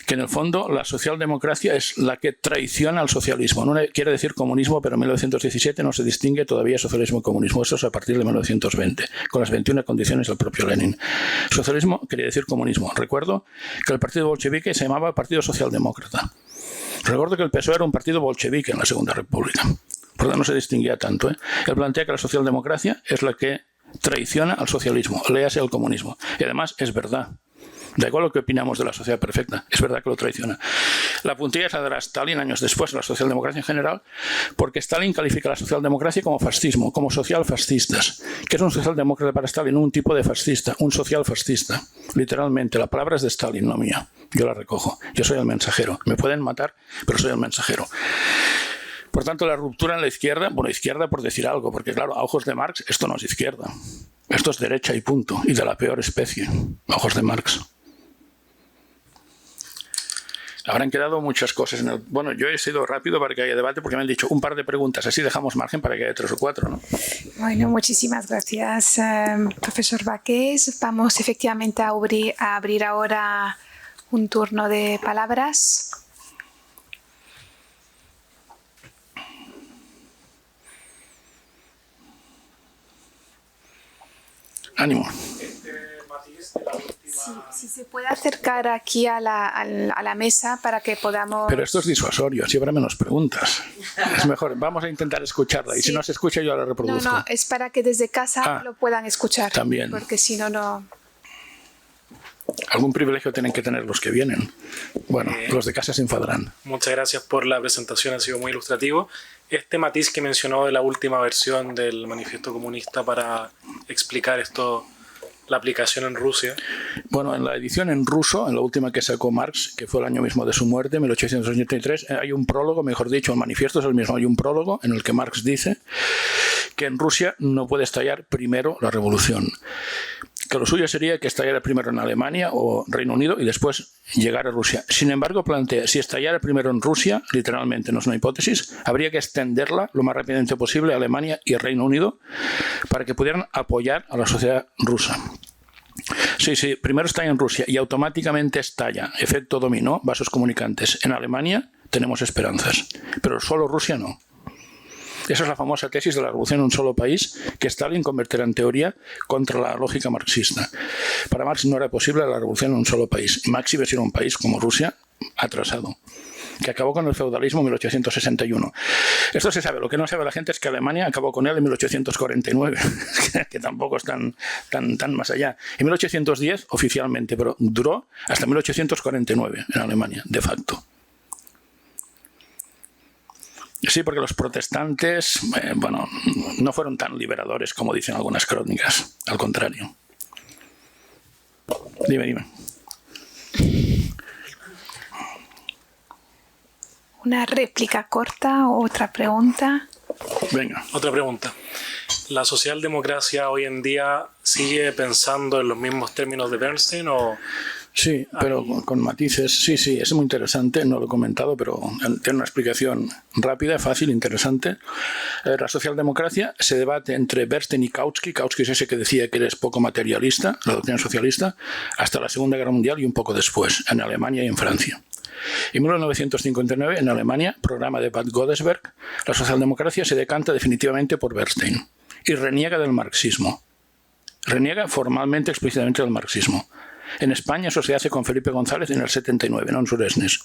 que en el fondo la socialdemocracia es la que traiciona al socialismo. No quiere decir comunismo, pero en 1917 no se distingue todavía socialismo y comunismo. Eso es a partir de 1920, con las 21 condiciones del propio Lenin. Socialismo quería decir comunismo. Recuerdo que el partido bolchevique se llamaba Partido Socialdemócrata. Recuerdo que el PSOE era un partido bolchevique en la Segunda República. Por lo tanto, no se distinguía tanto. Él plantea que la socialdemocracia es la que traiciona al socialismo, léase al comunismo. Y además es verdad. Da igual lo que opinamos de la sociedad perfecta, es verdad que lo traiciona. La puntilla se la dará Stalin años después a la socialdemocracia en general, porque Stalin califica la socialdemocracia como fascismo, como socialfascistas. ¿Qué es un socialdemócrata para Stalin? Un tipo de fascista, un socialfascista. Literalmente, la palabra es de Stalin, no mía. Yo la recojo. Yo soy el mensajero. Me pueden matar, pero soy el mensajero. Por tanto, la ruptura en la izquierda, bueno, izquierda por decir algo, porque claro, a ojos de Marx esto no es izquierda. Esto es derecha y punto, y de la peor especie, a ojos de Marx. Habrán quedado muchas cosas. Bueno, yo he sido rápido para que haya debate porque me han dicho un par de preguntas. Así dejamos margen para que haya 3 o 4, ¿no? Bueno, muchísimas gracias, profesor Baqués. Vamos efectivamente a abrir ahora un turno de palabras. Ánimo. Si se puede acercar aquí a la mesa para que podamos... Pero esto es disuasorio, así habrá menos preguntas. Es mejor, vamos a intentar escucharla y si no se escucha yo la reproduzco. No, es para que desde casa lo puedan escuchar. También. Porque si no, no... Algún privilegio tienen que tener los que vienen. Bueno, los de casa se enfadarán. Muchas gracias por la presentación, ha sido muy ilustrativo. Este matiz que mencionó de la última versión del Manifiesto Comunista para explicar esto, la aplicación en Rusia. Bueno, en la edición en ruso, en la última que sacó Marx, que fue el año mismo de su muerte, 1883, hay un prólogo, mejor dicho, el manifiesto es el mismo, hay un prólogo en el que Marx dice que en Rusia no puede estallar primero la revolución. Que lo suyo sería que estallara primero en Alemania o Reino Unido y después llegar a Rusia. Sin embargo, plantea, si estallara primero en Rusia, literalmente no es una hipótesis, habría que extenderla lo más rápidamente posible a Alemania y Reino Unido para que pudieran apoyar a la sociedad rusa. Sí, primero estalla en Rusia y automáticamente estalla, efecto dominó, vasos comunicantes. En Alemania tenemos esperanzas, pero solo Rusia no. Esa es la famosa tesis de la revolución en un solo país que Stalin convertirá en teoría contra la lógica marxista. Para Marx no era posible la revolución en un solo país. Máxime si era un país como Rusia atrasado, que acabó con el feudalismo en 1861. Esto se sabe. Lo que no sabe la gente es que Alemania acabó con él en 1849, que tampoco es tan más allá. En 1810 oficialmente, pero duró hasta 1849 en Alemania, de facto. Sí, porque los protestantes, no fueron tan liberadores como dicen algunas crónicas. Al contrario. Dime. Una réplica corta o otra pregunta. Venga. Otra pregunta. ¿La socialdemocracia hoy en día sigue pensando en los mismos términos de Bernstein o...? Sí, pero con matices. Sí, es muy interesante, no lo he comentado, pero tiene una explicación rápida, fácil, interesante. La socialdemocracia se debate entre Bernstein y Kautsky. Kautsky es ese que decía que eres poco materialista, la doctrina socialista, hasta la Segunda Guerra Mundial y un poco después, en Alemania y en Francia. En 1959, en Alemania, programa de Bad Godesberg, la socialdemocracia se decanta definitivamente por Bernstein y reniega del marxismo. Reniega formalmente, explícitamente del marxismo. En España eso se hace con Felipe González en el 79, no en Suresnes.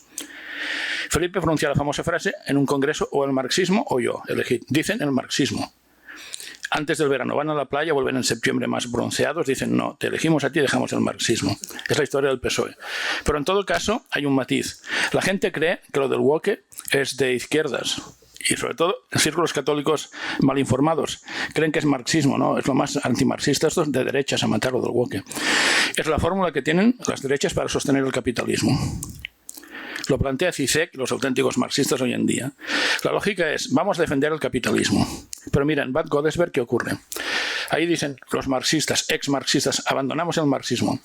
Felipe pronuncia la famosa frase en un congreso: o el marxismo o yo, elegid. Dicen el marxismo. Antes del verano van a la playa, vuelven en septiembre más bronceados, dicen no, te elegimos a ti y dejamos el marxismo. Es la historia del PSOE. Pero en todo caso hay un matiz. La gente cree que lo del woke es de izquierdas. Y sobre todo en círculos católicos mal informados creen que es marxismo, ¿no? Es lo más antimarxista, esto es de derechas a matar lo del woke. Es la fórmula que tienen las derechas para sostener el capitalismo. Lo plantea Zizek, los auténticos marxistas hoy en día. La lógica es, vamos a defender el capitalismo. Pero mira, en Bad Godesberg, ¿qué ocurre? Ahí dicen los marxistas, ex-marxistas, abandonamos el marxismo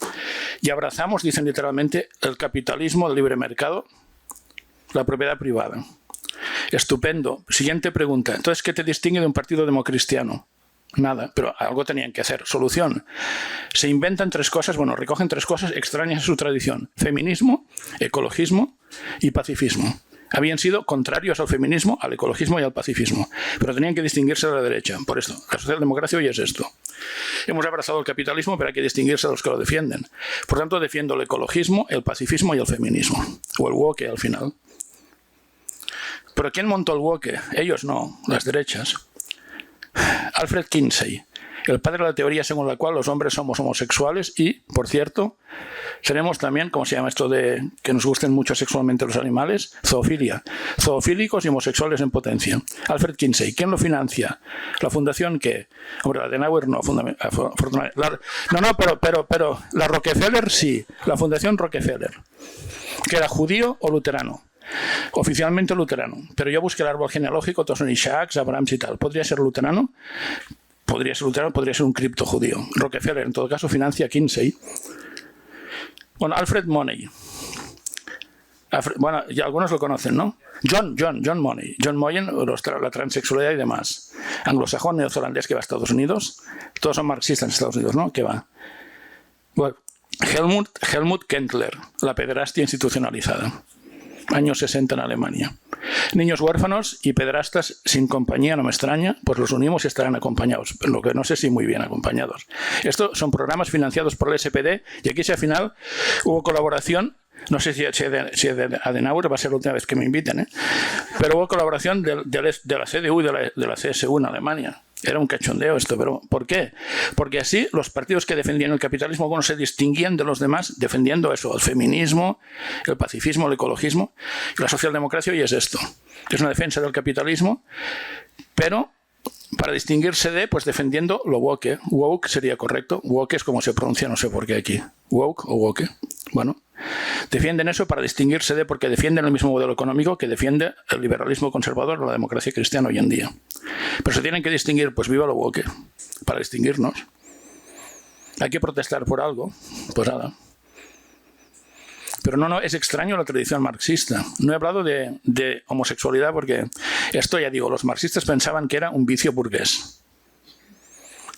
y abrazamos, dicen literalmente, el capitalismo, el libre mercado, la propiedad privada. Estupendo. Siguiente pregunta. Entonces, ¿qué te distingue de un partido democristiano? Nada, pero algo tenían que hacer. Solución. Se inventan 3 cosas, bueno, recogen 3 cosas extrañas a su tradición. Feminismo, ecologismo y pacifismo. Habían sido contrarios al feminismo, al ecologismo y al pacifismo, pero tenían que distinguirse de la derecha. Por esto, la socialdemocracia hoy es esto. Hemos abrazado el capitalismo, pero hay que distinguirse de los que lo defienden. Por tanto, defiendo el ecologismo, el pacifismo y el feminismo. O el woke al final. ¿Pero quién montó el woke? Ellos no, las derechas. Alfred Kinsey, el padre de la teoría según la cual los hombres somos homosexuales y, por cierto, tenemos también, ¿cómo se llama esto de que nos gusten mucho sexualmente los animales? Zoofilia. Zoofílicos y homosexuales en potencia. Alfred Kinsey. ¿Quién lo financia? ¿La fundación qué? Hombre, la Adenauer no. Pero la Rockefeller sí. La fundación Rockefeller. ¿Que era judío o luterano? Oficialmente luterano, pero yo busqué el árbol genealógico, todos son Isaacs, Abrahams y tal. ¿Podría ser luterano? Podría ser luterano, podría ser un cripto judío. Rockefeller, en todo caso, financia Kinsey. Bueno, Alfred Money. Bueno, ya algunos lo conocen, ¿no? John Money. John Moyen, la transexualidad y demás. Anglosajón, neozelandés que va a Estados Unidos. Todos son marxistas en Estados Unidos, ¿no? Que va. Bueno, Helmut Kendler, la pederastia institucionalizada. Años 60 en Alemania. Niños huérfanos y pederastas sin compañía, no me extraña, pues los unimos y estarán acompañados, lo que no sé si muy bien acompañados. Estos son programas financiados por el SPD y aquí si al final hubo colaboración, no sé si de Adenauer, va a ser la última vez que me inviten, pero hubo colaboración de la CDU y de la CSU en Alemania. Era un cachondeo esto, pero ¿por qué? Porque así los partidos que defendían el capitalismo bueno, se distinguían de los demás defendiendo eso, el feminismo, el pacifismo, el ecologismo. Y la socialdemocracia hoy es esto. Es una defensa del capitalismo, pero para distinguirse de, pues defendiendo lo woke. Woke sería correcto. Woke es como se pronuncia, no sé por qué aquí. Woke o woke. Bueno, defienden eso para distinguirse de, porque defienden el mismo modelo económico que defiende el liberalismo conservador o la democracia cristiana hoy en día. Pero se tienen que distinguir, pues viva lo woke, para distinguirnos. Hay que protestar por algo, pues nada. Pero no, es extraño la tradición marxista. No he hablado de homosexualidad porque esto ya digo, los marxistas pensaban que era un vicio burgués.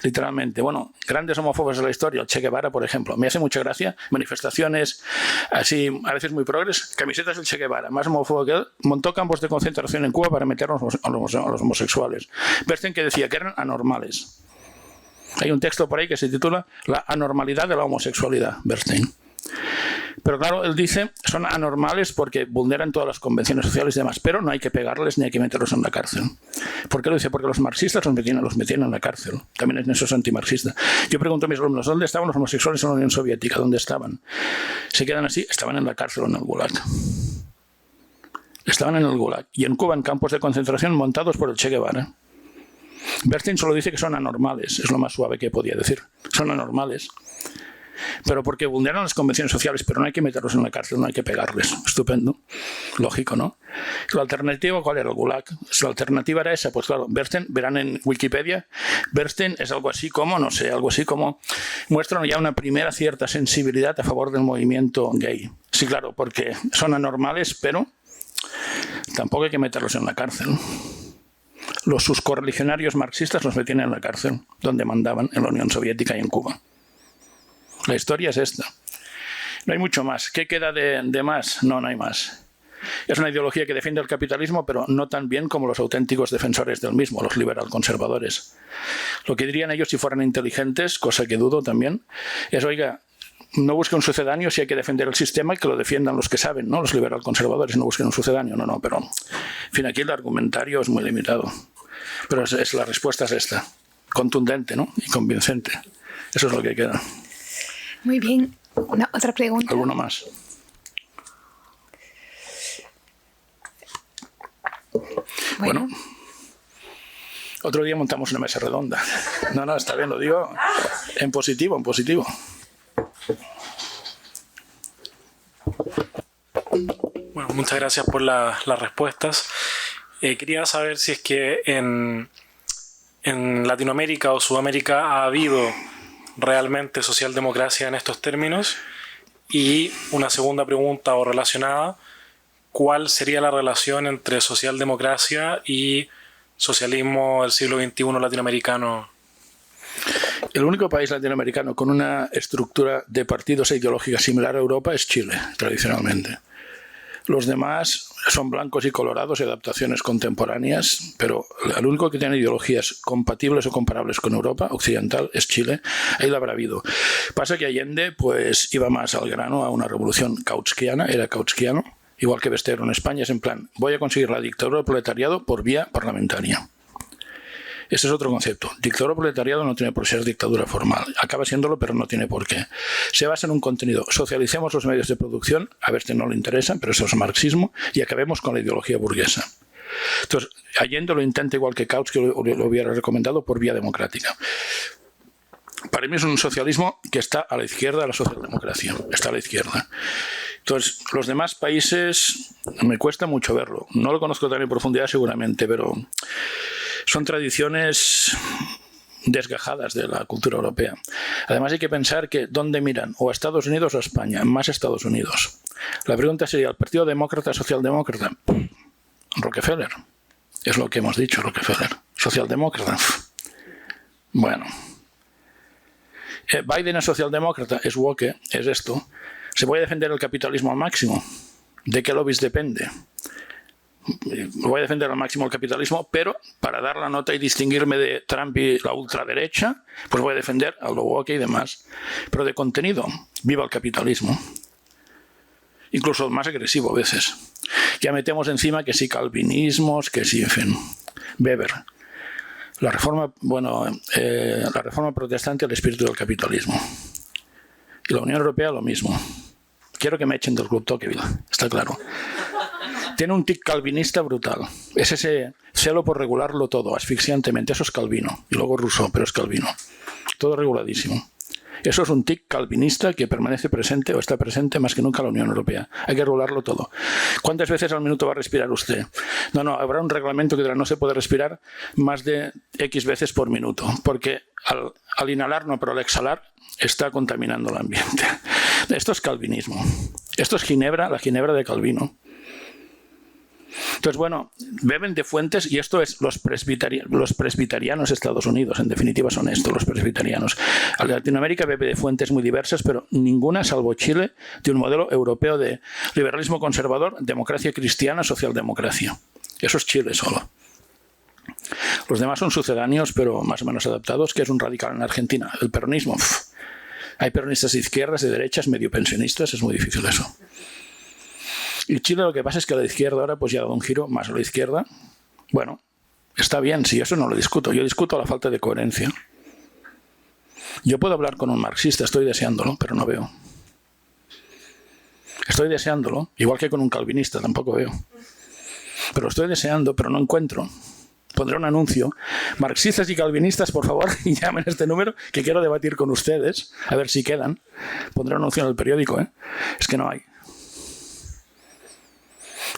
Literalmente. Bueno, grandes homófobos de la historia, el Che Guevara, por ejemplo. Me hace mucha gracia, manifestaciones así, a veces muy progres, camisetas del Che Guevara, más homófobo que él, montó campos de concentración en Cuba para meter a los homosexuales. Bernstein que decía que eran anormales. Hay un texto por ahí que se titula La anormalidad de la homosexualidad, Bernstein. Pero claro, él dice, son anormales porque vulneran todas las convenciones sociales y demás, pero no hay que pegarles ni hay que meterlos en la cárcel. ¿Por qué lo dice? Porque los marxistas los metían en la cárcel. También en eso es antimarxista. Yo pregunto a mis alumnos, ¿dónde estaban los homosexuales en la Unión Soviética? ¿Dónde estaban? Se quedan así, estaban en la cárcel o en el Gulag. Estaban en el Gulag. Y en Cuba en campos de concentración montados por el Che Guevara. Bernstein solo dice que son anormales, es lo más suave que podía decir. Son anormales. Pero porque vulneran las convenciones sociales, pero no hay que meterlos en la cárcel, no hay que pegarles. Estupendo. Lógico, ¿no? La alternativa, ¿cuál era? El Gulag. Si la alternativa era esa, pues claro, Bernstein, verán en Wikipedia, Bernstein es algo así como, no sé, algo así como, muestran ya una primera cierta sensibilidad a favor del movimiento gay. Sí, claro, porque son anormales, pero tampoco hay que meterlos en la cárcel. Sus correligionarios marxistas los metían en la cárcel, donde mandaban en la Unión Soviética y en Cuba. La historia es esta. No hay mucho más. ¿Qué queda de más? No hay más. Es una ideología que defiende el capitalismo, pero no tan bien como los auténticos defensores del mismo, los liberal conservadores. Lo que dirían ellos si fueran inteligentes, cosa que dudo también, es, oiga, no busque un sucedáneo si hay que defender el sistema y que lo defiendan los que saben, ¿no? Los liberal conservadores no busquen un sucedáneo, no, pero en fin, aquí el argumentario es muy limitado. Pero la respuesta es esta, contundente, ¿no? Y convincente. Eso es lo que queda. Muy bien. ¿Otra pregunta? ¿Alguno más? Bueno, otro día montamos una mesa redonda. No, está bien, lo digo en positivo, en positivo. Bueno, muchas gracias por las respuestas. Quería saber si es que en Latinoamérica o Sudamérica ha habido realmente socialdemocracia en estos términos. Y una segunda pregunta o relacionada, ¿cuál sería la relación entre socialdemocracia y socialismo del siglo XXI latinoamericano El único país latinoamericano con una estructura de partidos e ideológica similar a Europa es Chile, tradicionalmente. Los demás son blancos y colorados y adaptaciones contemporáneas, pero el único que tiene ideologías compatibles o comparables con Europa occidental es Chile. Ahí la habrá habido. Pasa que Allende pues iba más al grano, a una revolución kautskiana, era kautskiano, igual que Besteiro en España, es en plan, voy a conseguir la dictadura del proletariado por vía parlamentaria. Ese es otro concepto. Dictadura proletariado no tiene por qué ser dictadura formal. Acaba siéndolo, pero no tiene por qué. Se basa en un contenido. Socialicemos los medios de producción, a ver si no le interesa, pero eso es marxismo, y acabemos con la ideología burguesa. Entonces, Allende lo intenta igual que Kautsky lo hubiera recomendado por vía democrática. Para mí es un socialismo que está a la izquierda de la socialdemocracia. Está a la izquierda. Entonces, los demás países me cuesta mucho verlo. No lo conozco tan en profundidad seguramente, pero son tradiciones desgajadas de la cultura europea. Además hay que pensar que ¿dónde miran? O a Estados Unidos o a España. Más a Estados Unidos. La pregunta sería, ¿el Partido Demócrata, Socialdemócrata? Rockefeller. Es lo que hemos dicho, Rockefeller. Socialdemócrata. Bueno. Biden es socialdemócrata, es woke, es esto. ¿Se puede defender el capitalismo al máximo? ¿De qué lobbies depende? Voy a defender al máximo el capitalismo, pero para dar la nota y distinguirme de Trump y la ultraderecha, pues voy a defender a lo woke y demás. Pero de contenido, viva el capitalismo. Incluso más agresivo a veces. Ya metemos encima que sí calvinismos, que sí, en fin. Weber. La reforma, la reforma protestante al espíritu del capitalismo. Y la Unión Europea lo mismo. Quiero que me echen del Club Tocqueville, está claro. Tiene un tic calvinista brutal. Es ese celo por regularlo todo, asfixiantemente. Eso es Calvino. Y luego Rousseau, pero es Calvino. Todo reguladísimo. Eso es un tic calvinista que permanece presente o está presente más que nunca en la Unión Europea. Hay que regularlo todo. ¿Cuántas veces al minuto va a respirar usted? No, habrá un reglamento que dirá no se puede respirar más de X veces por minuto, porque al inhalar no, pero al exhalar está contaminando el ambiente. Esto es calvinismo. Esto es Ginebra, la Ginebra de Calvino. Entonces, bueno, beben de fuentes, y esto es los presbiterianos de Estados Unidos, en definitiva son estos, los presbiterianos. Latinoamérica bebe de fuentes muy diversas, pero ninguna, salvo Chile, de un modelo europeo de liberalismo conservador, democracia cristiana, socialdemocracia. Eso es Chile solo. Los demás son sucedáneos, pero más o menos adaptados, que es un radical en Argentina. El peronismo, hay peronistas de izquierdas, de derechas, medio pensionistas, es muy difícil eso. Y Chile lo que pasa es que a la izquierda ahora pues ya ha dado un giro más a la izquierda. Bueno, está bien, si eso no lo discuto. Yo discuto la falta de coherencia. Yo puedo hablar con un marxista, estoy deseándolo, pero no veo. Estoy deseándolo, igual que con un calvinista, tampoco veo. Pero estoy deseando, pero no encuentro. Pondré un anuncio. Marxistas y calvinistas, por favor, llamen a este número que quiero debatir con ustedes, a ver si quedan. Pondré un anuncio en el periódico, ¿eh? Es que no hay.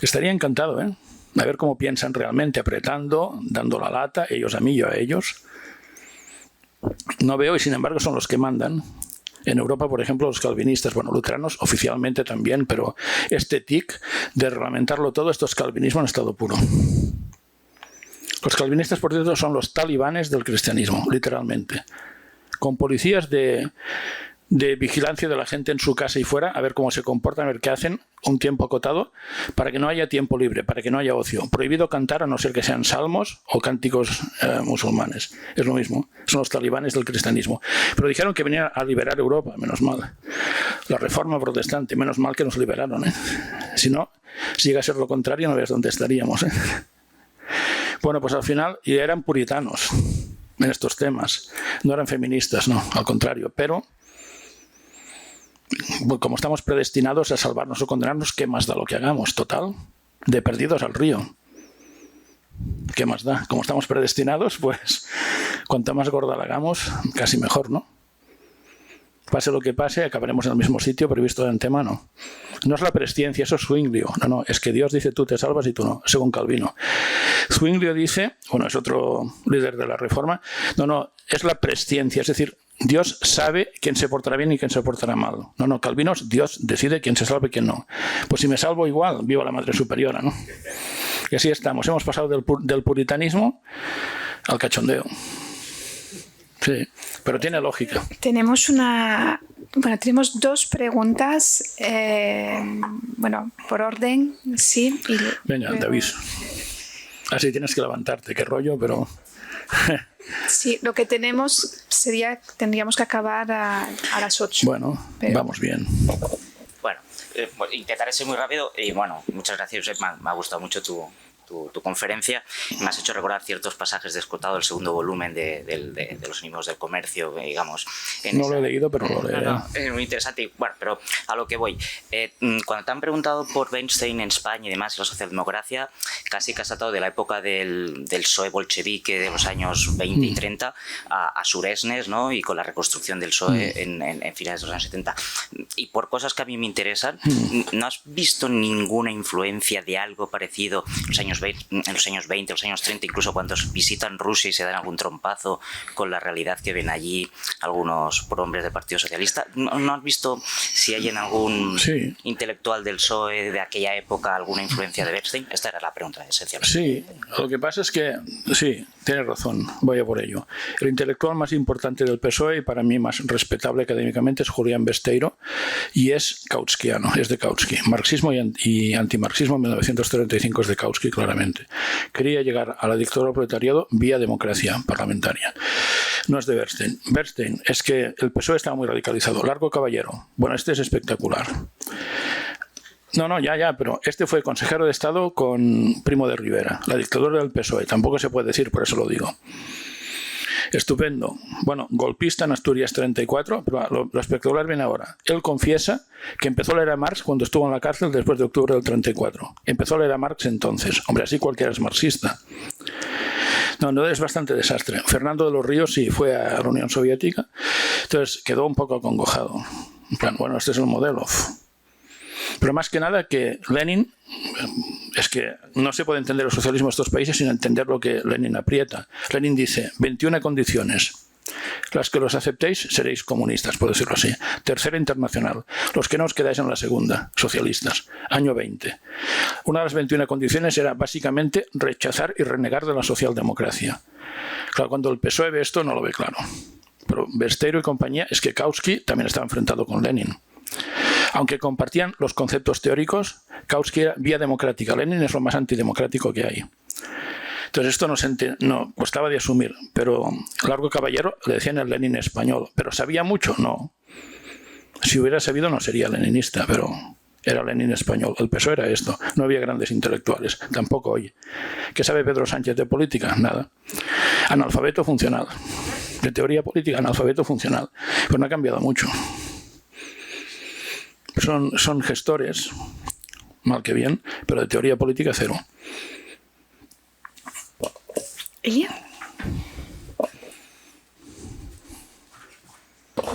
Estaría encantado, ¿eh? A ver cómo piensan realmente, apretando, dando la lata, ellos a mí, yo a ellos. No veo, y sin embargo son los que mandan. En Europa, por ejemplo, los calvinistas, bueno, luteranos oficialmente también, pero este tic de reglamentarlo todo, esto es calvinismo en estado puro. Los calvinistas, por cierto, son los talibanes del cristianismo, literalmente. Con policías de vigilancia de la gente en su casa y fuera, a ver cómo se comportan, a ver qué hacen, un tiempo acotado, para que no haya tiempo libre, para que no haya ocio. Prohibido cantar a no ser que sean salmos o cánticos musulmanes. Es lo mismo, son los talibanes del cristianismo. Pero dijeron que venían a liberar Europa, menos mal. La reforma protestante, menos mal que nos liberaron, ¿eh? Si no, si llega a ser lo contrario, no veas dónde estaríamos, ¿eh? Bueno, pues al final, y eran puritanos en estos temas. No eran feministas, no, al contrario, pero como estamos predestinados a salvarnos o condenarnos, ¿qué más da lo que hagamos? Total, de perdidos al río. ¿Qué más da? Como estamos predestinados, pues cuanto más gorda la hagamos, casi mejor, ¿no? Pase lo que pase, acabaremos en el mismo sitio previsto de antemano. No es la presciencia, eso es Zwinglio. No, es que Dios dice tú te salvas y tú no, según Calvino. Zwinglio dice, bueno, es otro líder de la Reforma, no, es la presciencia, es decir, Dios sabe quién se portará bien y quién se portará mal. No, Calvino, Dios decide quién se salva y quién no. Pues si me salvo igual, viva la Madre Superiora, ¿no? Y así estamos, hemos pasado del puritanismo al cachondeo. Sí, pero tiene lógica. Tenemos tenemos dos preguntas, por orden, sí. Venga, te aviso. Así tienes que levantarte, qué rollo, pero... Sí, lo que tendríamos que acabar a las 8. Bueno, vamos bien. Bueno, intentaré ser muy rápido y bueno, muchas gracias, Josep, me ha gustado mucho tu conferencia. Me has hecho recordar ciertos pasajes de Escotado, el segundo volumen de los enemigos del comercio, digamos. No lo he leído, pero lo leeré. Es muy interesante. Bueno, pero a lo que voy. Cuando te han preguntado por Bernstein en España y demás, la socialdemocracia, casi que has tratado de la época del PSOE bolchevique de los años 20 y 30 a Suresnes, ¿no? Y con la reconstrucción del PSOE en finales de los años 70. Y por cosas que a mí me interesan, ¿no has visto ninguna influencia de algo parecido en los años 20, los años 30, incluso cuando visitan Rusia y se dan algún trompazo con la realidad que ven allí algunos prohombres del Partido Socialista? ¿No has visto si hay en algún intelectual del PSOE de aquella época alguna influencia de Bernstein? Esta era la pregunta esencial. Sí, lo que pasa es que, sí, tienes razón, voy a por ello. El intelectual más importante del PSOE y para mí más respetable académicamente es Julián Besteiro y es kautskiano, es de Kautsky. Marxismo y antimarxismo en 1935 es de Kautsky, claramente. Quería llegar a la dictadura del proletariado vía democracia parlamentaria. No es de Bernstein. Bernstein es que el PSOE estaba muy radicalizado. Largo Caballero. Bueno, este es espectacular. No, ya, pero este fue consejero de Estado con Primo de Rivera, la dictadura del PSOE. Tampoco se puede decir, por eso lo digo. Estupendo. Bueno, golpista en Asturias 34, pero lo espectacular viene ahora. Él confiesa que empezó a leer a Marx cuando estuvo en la cárcel después de octubre del 34. Empezó a leer a Marx entonces. Hombre, así cualquiera es marxista. No, es bastante desastre. Fernando de los Ríos sí fue a la Unión Soviética, entonces quedó un poco acongojado. En plan, bueno, este es el modelo. Pero más que nada que Lenin, es que no se puede entender el socialismo de estos países sin entender lo que Lenin aprieta. Lenin dice, 21 condiciones. Las que los aceptéis seréis comunistas, por decirlo así. Tercera internacional. Los que no os quedáis en la segunda, socialistas. Año 20. Una de las 21 condiciones era básicamente rechazar y renegar de la socialdemocracia. Claro, cuando el PSOE ve esto no lo ve claro. Pero Besteiro y compañía, es que Kautsky también estaba enfrentado con Lenin. Aunque compartían los conceptos teóricos, Kautsky era vía democrática. Lenin es lo más antidemocrático que hay. Entonces esto no costaba de asumir, pero Largo Caballero le decían el Lenin español. ¿Pero sabía mucho? No. Si hubiera sabido no sería leninista, pero era Lenin español. El PSOE era esto. No había grandes intelectuales, tampoco hoy. ¿Qué sabe Pedro Sánchez de política? Nada. Analfabeto funcional. De teoría política, analfabeto funcional. Pues no ha cambiado mucho. Son gestores, mal que bien, pero de teoría política cero. ¿Elia?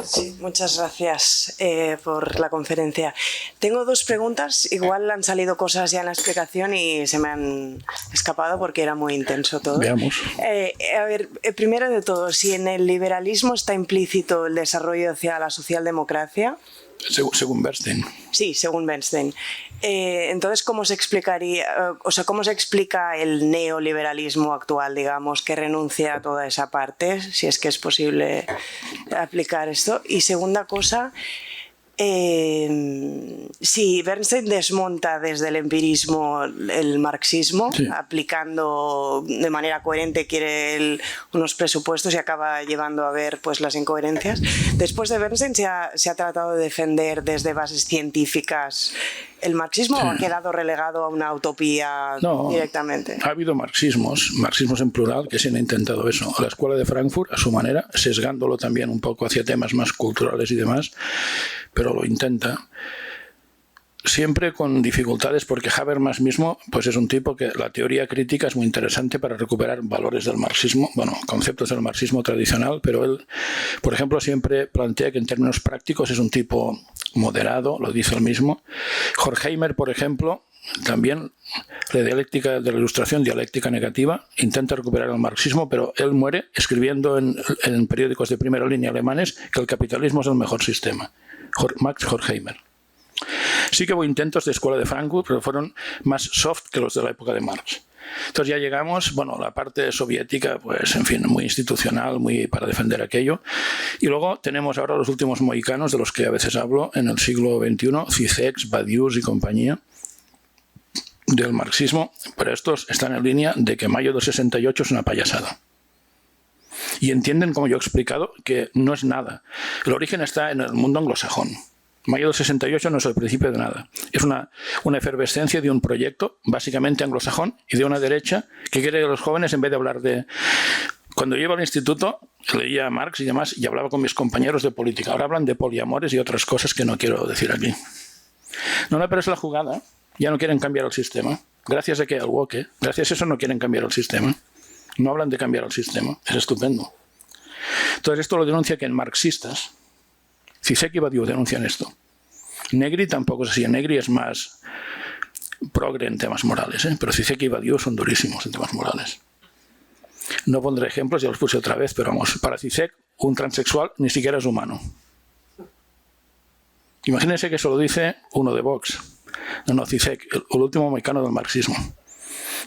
Sí, muchas gracias por la conferencia. Tengo dos preguntas. Igual han salido cosas ya en la explicación y se me han escapado porque era muy intenso todo. Veamos. A ver, primero de todo, si en el liberalismo está implícito el desarrollo hacia la socialdemocracia. Según Bernstein. Sí, según Bernstein. Entonces, ¿cómo se explicaría, cómo se explica el neoliberalismo actual, digamos, que renuncia a toda esa parte, si es que es posible aplicar esto? Y segunda cosa, si Bernstein desmonta desde el empirismo el marxismo, sí, aplicando de manera coherente, quiere unos presupuestos y acaba llevando a ver pues las incoherencias. Después de Bernstein se ha tratado de defender desde bases científicas el marxismo, sí, o ha quedado relegado a una utopía directamente. Ha habido marxismos en plural que se han intentado eso. La Escuela de Frankfurt, a su manera, sesgándolo también un poco hacia temas más culturales y demás, pero lo intenta. Siempre con dificultades, porque Habermas mismo pues es un tipo que la teoría crítica es muy interesante para recuperar valores del marxismo, bueno, conceptos del marxismo tradicional, pero él, por ejemplo, siempre plantea que en términos prácticos es un tipo moderado, lo dice él mismo. Horkheimer, por ejemplo, también la dialéctica de la Ilustración, dialéctica negativa, intenta recuperar el marxismo, pero él muere escribiendo en periódicos de primera línea alemanes que el capitalismo es el mejor sistema. Max Horkheimer. Sí que hubo intentos de Escuela de Frankfurt, pero fueron más soft que los de la época de Marx. Entonces ya llegamos, bueno, la parte soviética, pues en fin, muy institucional, muy para defender aquello. Y luego tenemos ahora los últimos mohicanos, de los que a veces hablo, en el siglo XXI, Zizek, Badiou y compañía, del marxismo, pero estos están en línea de que mayo del 68 es una payasada. Y entienden, como yo he explicado, que no es nada. El origen está en el mundo anglosajón. Mayo del 68 no es el principio de nada. Es una efervescencia de un proyecto básicamente anglosajón y de una derecha que quiere que los jóvenes, en vez de hablar de... Cuando yo iba al instituto, leía Marx y demás y hablaba con mis compañeros de política. Ahora hablan de poliamores y otras cosas que no quiero decir aquí. No, pero es la jugada. Ya no quieren cambiar el sistema. Gracias a que al woke, gracias a eso no quieren cambiar el sistema. No hablan de cambiar el sistema. Es estupendo. Entonces esto lo denuncia que en marxistas, Zizek y Badiou denuncian esto. Negri tampoco es así. Negri es más progre en temas morales, pero Zizek y Badiou son durísimos en temas morales. No pondré ejemplos, ya los puse otra vez, pero vamos, para Zizek un transexual ni siquiera es humano. Imagínense que eso lo dice uno de Vox. No, Zizek, el último mohicano del marxismo.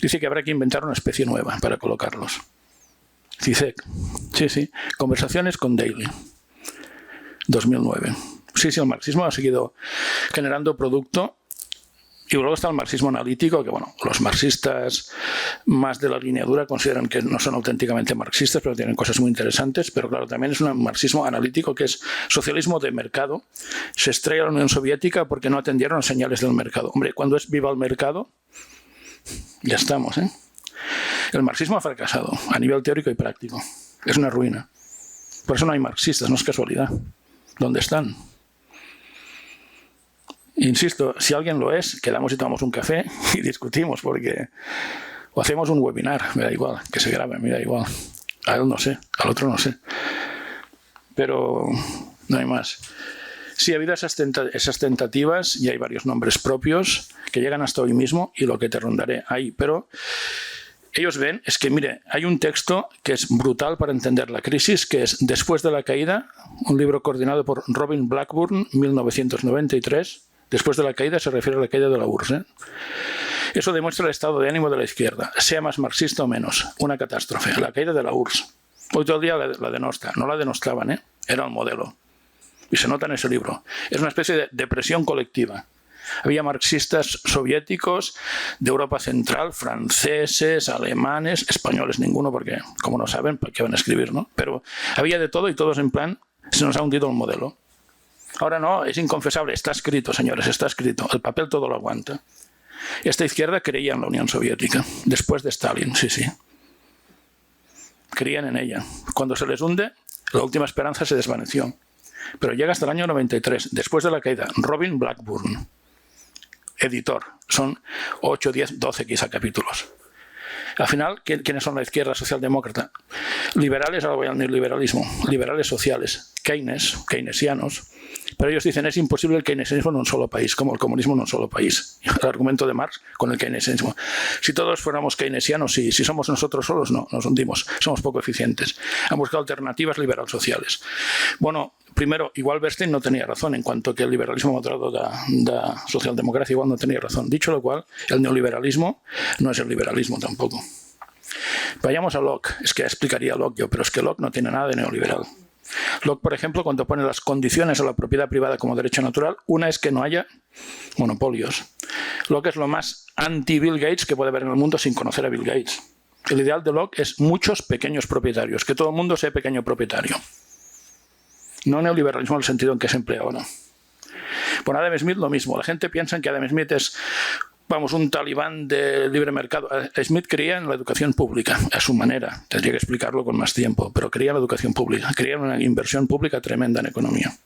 Dice que habrá que inventar una especie nueva para colocarlos. Zizek, sí, conversaciones con Daly, 2009. Sí, el marxismo ha seguido generando producto. Y luego está el marxismo analítico, que bueno, los marxistas más de la línea dura consideran que no son auténticamente marxistas, pero tienen cosas muy interesantes. Pero claro, también es un marxismo analítico que es socialismo de mercado. Se estrella la Unión Soviética porque no atendieron las señales del mercado. Hombre, cuando es viva el mercado, ya estamos, ¿eh? El marxismo ha fracasado a nivel teórico y práctico. Es una ruina. Por eso no hay marxistas, no es casualidad. ¿Dónde están? Insisto, si alguien lo es, quedamos y tomamos un café y discutimos, porque o hacemos un webinar, me da igual, que se grabe, me da igual. A él no sé, al otro no sé. Pero no hay más. Sí, ha habido esas tentativas y hay varios nombres propios que llegan hasta hoy mismo y lo que te rondaré ahí. Pero ellos ven, es que mire, hay un texto que es brutal para entender la crisis, que es Después de la caída, un libro coordinado por Robin Blackburn, 1993. Después de la caída se refiere a la caída de la URSS, ¿eh? Eso demuestra el estado de ánimo de la izquierda, sea más marxista o menos. Una catástrofe, la caída de la URSS. Hoy todo el día la denostan, no la denostaban, ¿eh? Era el modelo. Y se nota en ese libro. Es una especie de depresión colectiva. Había marxistas soviéticos de Europa Central, franceses, alemanes, españoles ninguno, porque como no saben, ¿para qué van a escribir, no? Pero había de todo y todos en plan, se nos ha hundido el modelo. Ahora no, es inconfesable, está escrito, señores, está escrito. El papel todo lo aguanta. Esta izquierda creía en la Unión Soviética, después de Stalin, sí. Creían en ella. Cuando se les hunde, la última esperanza se desvaneció. Pero llega hasta el año 93, después de la caída. Robin Blackburn, editor. Son 8, 10, 12 quizá capítulos. Al final, ¿quiénes son la izquierda socialdemócrata? Liberales, ahora voy al neoliberalismo. Liberales sociales, keynesianos. Pero ellos dicen, es imposible el keynesianismo en un solo país, como el comunismo en un solo país. El argumento de Marx con el keynesianismo. Si todos fuéramos keynesianos, si somos nosotros solos, no, nos hundimos. Somos poco eficientes. Han buscado alternativas liberal sociales. Bueno, primero, igual Bernstein no tenía razón en cuanto que el liberalismo moderado da socialdemocracia, igual no tenía razón. Dicho lo cual, el neoliberalismo no es el liberalismo tampoco. Vayamos a Locke. Es que explicaría Locke yo, pero es que Locke no tiene nada de neoliberal. Locke, por ejemplo, cuando pone las condiciones a la propiedad privada como derecho natural, una es que no haya monopolios. Locke es lo más anti-Bill Gates que puede haber en el mundo sin conocer a Bill Gates. El ideal de Locke es muchos pequeños propietarios, que todo el mundo sea pequeño propietario. No neoliberalismo en el sentido en que se emplea ahora. Bueno, Adam Smith lo mismo. La gente piensa que Adam Smith es, un talibán de libre mercado. Smith creía en la educación pública, a su manera. Tendría que explicarlo con más tiempo, pero creía en la educación pública. Creía en una inversión pública tremenda en economía.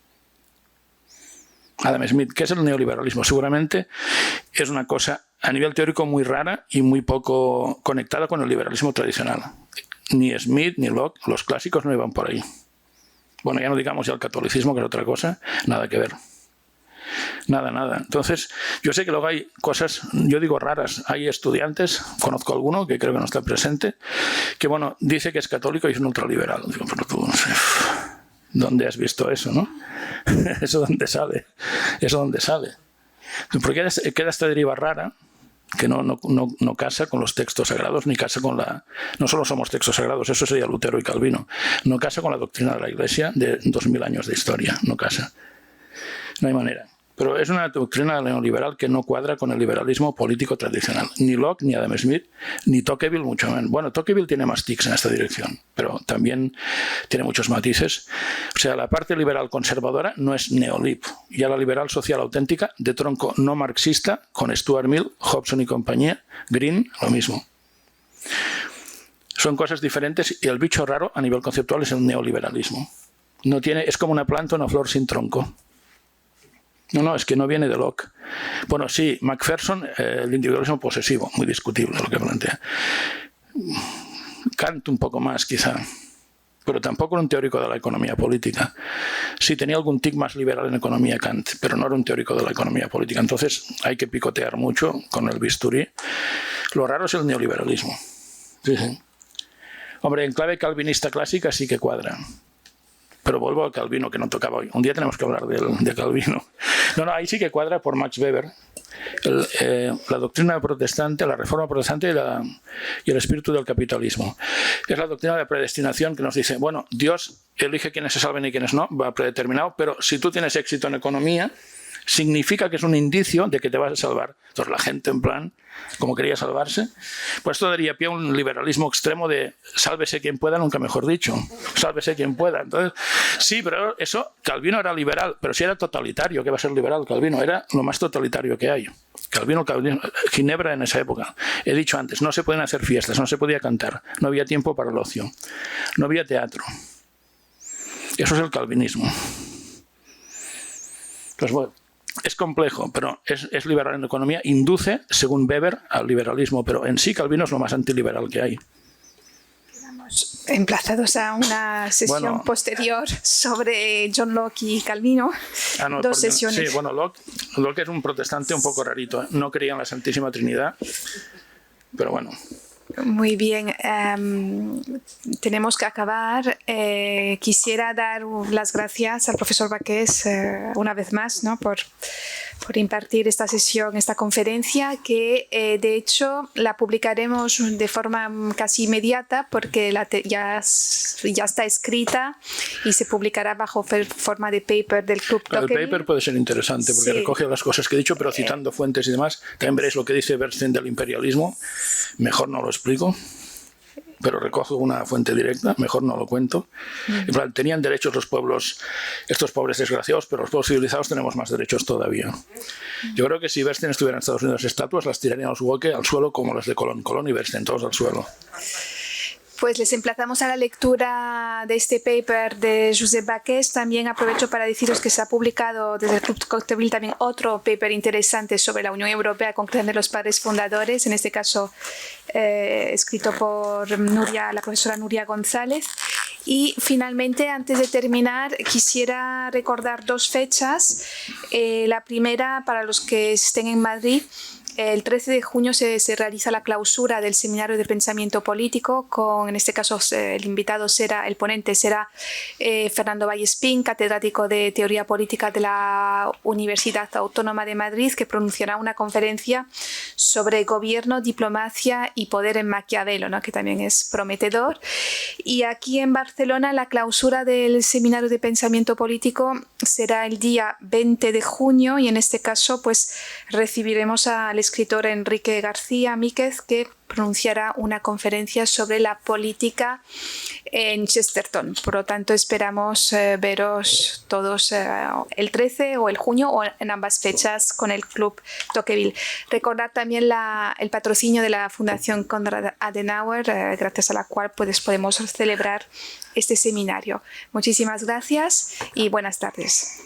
Adam Smith, ¿qué es el neoliberalismo? Seguramente es una cosa a nivel teórico muy rara y muy poco conectada con el liberalismo tradicional. Ni Smith ni Locke, los clásicos, no iban por ahí. Bueno, ya no digamos ya el catolicismo, que es otra cosa, nada que ver. Nada. Entonces, yo sé que luego hay cosas, yo digo raras. Hay estudiantes, conozco alguno que creo que no está presente, que dice que es católico y es un ultraliberal. Digo, pero tú, no sé, ¿dónde has visto eso, no? ¿Eso dónde sale? ¿Porque queda esta deriva rara? que no casa con los textos sagrados, ni casa con la... No solo somos textos sagrados, eso sería Lutero y Calvino. No casa con la doctrina de la Iglesia de 2000 años de historia, no casa. No hay manera. Pero es una doctrina neoliberal que no cuadra con el liberalismo político tradicional. Ni Locke, ni Adam Smith, ni Tocqueville, mucho menos. Bueno, Tocqueville tiene más tics en esta dirección, pero también tiene muchos matices. O sea, la parte liberal conservadora no es neolib. Ya la liberal social auténtica, de tronco no marxista, con Stuart Mill, Hobson y compañía, Green, lo mismo. Son cosas diferentes y el bicho raro a nivel conceptual es el neoliberalismo. No tiene, es como una planta o una flor sin tronco. No, es que no viene de Locke. Bueno, sí, Macpherson, el individualismo posesivo, muy discutible lo que plantea. Kant un poco más, quizá, pero tampoco era un teórico de la economía política. Sí, tenía algún tic más liberal en economía Kant, pero no era un teórico de la economía política. Entonces hay que picotear mucho con el bisturí. Lo raro es el neoliberalismo. Sí, sí. Hombre, en clave calvinista clásica sí que cuadra. Pero vuelvo a Calvino, que no tocaba hoy. Un día tenemos que hablar de Calvino. No, ahí sí que cuadra por Max Weber. La doctrina protestante, la reforma protestante y el espíritu del capitalismo. Es la doctrina de predestinación que nos dice, bueno, Dios elige quienes se salven y quienes no, va predeterminado, pero si tú tienes éxito en economía, significa que es un indicio de que te vas a salvar. Entonces la gente en plan, como quería salvarse, pues esto daría pie a un liberalismo extremo de sálvese quien pueda, nunca mejor dicho, sálvese quien pueda. Entonces, sí, pero eso, Calvino era liberal, pero si era totalitario, ¿qué va a ser liberal Calvino? Era lo más totalitario que hay. Calvino, Ginebra en esa época. He dicho antes, no se pueden hacer fiestas, no se podía cantar, no había tiempo para el ocio, no había teatro. Eso es el calvinismo. Pues bueno, es complejo, pero es liberal en economía, induce, según Weber, al liberalismo, pero en sí Calvino es lo más antiliberal que hay. Quedamos emplazados a una sesión posterior sobre John Locke y Calvino. Dos sesiones. Sí, bueno, Locke es un protestante un poco rarito, ¿eh? No creía en la Santísima Trinidad, pero bueno. Muy bien, tenemos que acabar. Quisiera dar las gracias al profesor Baqués una vez más, ¿no? por impartir esta sesión, esta conferencia, que de hecho la publicaremos de forma casi inmediata porque ya está escrita y se publicará bajo forma de paper del Club Tocqueville. El paper puede ser interesante porque recoge las cosas que he dicho, pero citando fuentes y demás. También veréis lo que dice Bernstein del imperialismo. Mejor no lo explico, pero recojo una fuente directa, mejor no lo cuento. En plan, tenían derechos los pueblos, estos pobres desgraciados, pero los pueblos civilizados tenemos más derechos todavía. Yo creo que si Bernstein estuviera en Estados Unidos, estatuas las tirarían al suelo como las de Colón. Colón y Bernstein, todos al suelo. Pues les emplazamos a la lectura de este paper de Josep Baqués. También aprovecho para deciros que se ha publicado desde el Club Tocqueville también otro paper interesante sobre la Unión Europea, concretamente los padres fundadores, en este caso escrito por la profesora Nuria González. Y finalmente, antes de terminar, quisiera recordar dos fechas. La primera, para los que estén en Madrid, el 13 de junio se realiza la clausura del Seminario de Pensamiento Político, en este caso el ponente será Fernando Vallespín, catedrático de Teoría Política de la Universidad Autónoma de Madrid, que pronunciará una conferencia sobre gobierno, diplomacia y poder en Maquiavelo, ¿no? Que también es prometedor. Y aquí en Barcelona la clausura del Seminario de Pensamiento Político será el día 20 de junio y en este caso pues recibiremos al escritor Enrique García Míquez, que pronunciará una conferencia sobre la política en Chesterton. Por lo tanto, esperamos veros todos el 13 o el junio o en ambas fechas con el Club Tocqueville. Recordad también el patrocinio de la Fundación Konrad Adenauer, gracias a la cual pues, podemos celebrar este seminario. Muchísimas gracias y buenas tardes.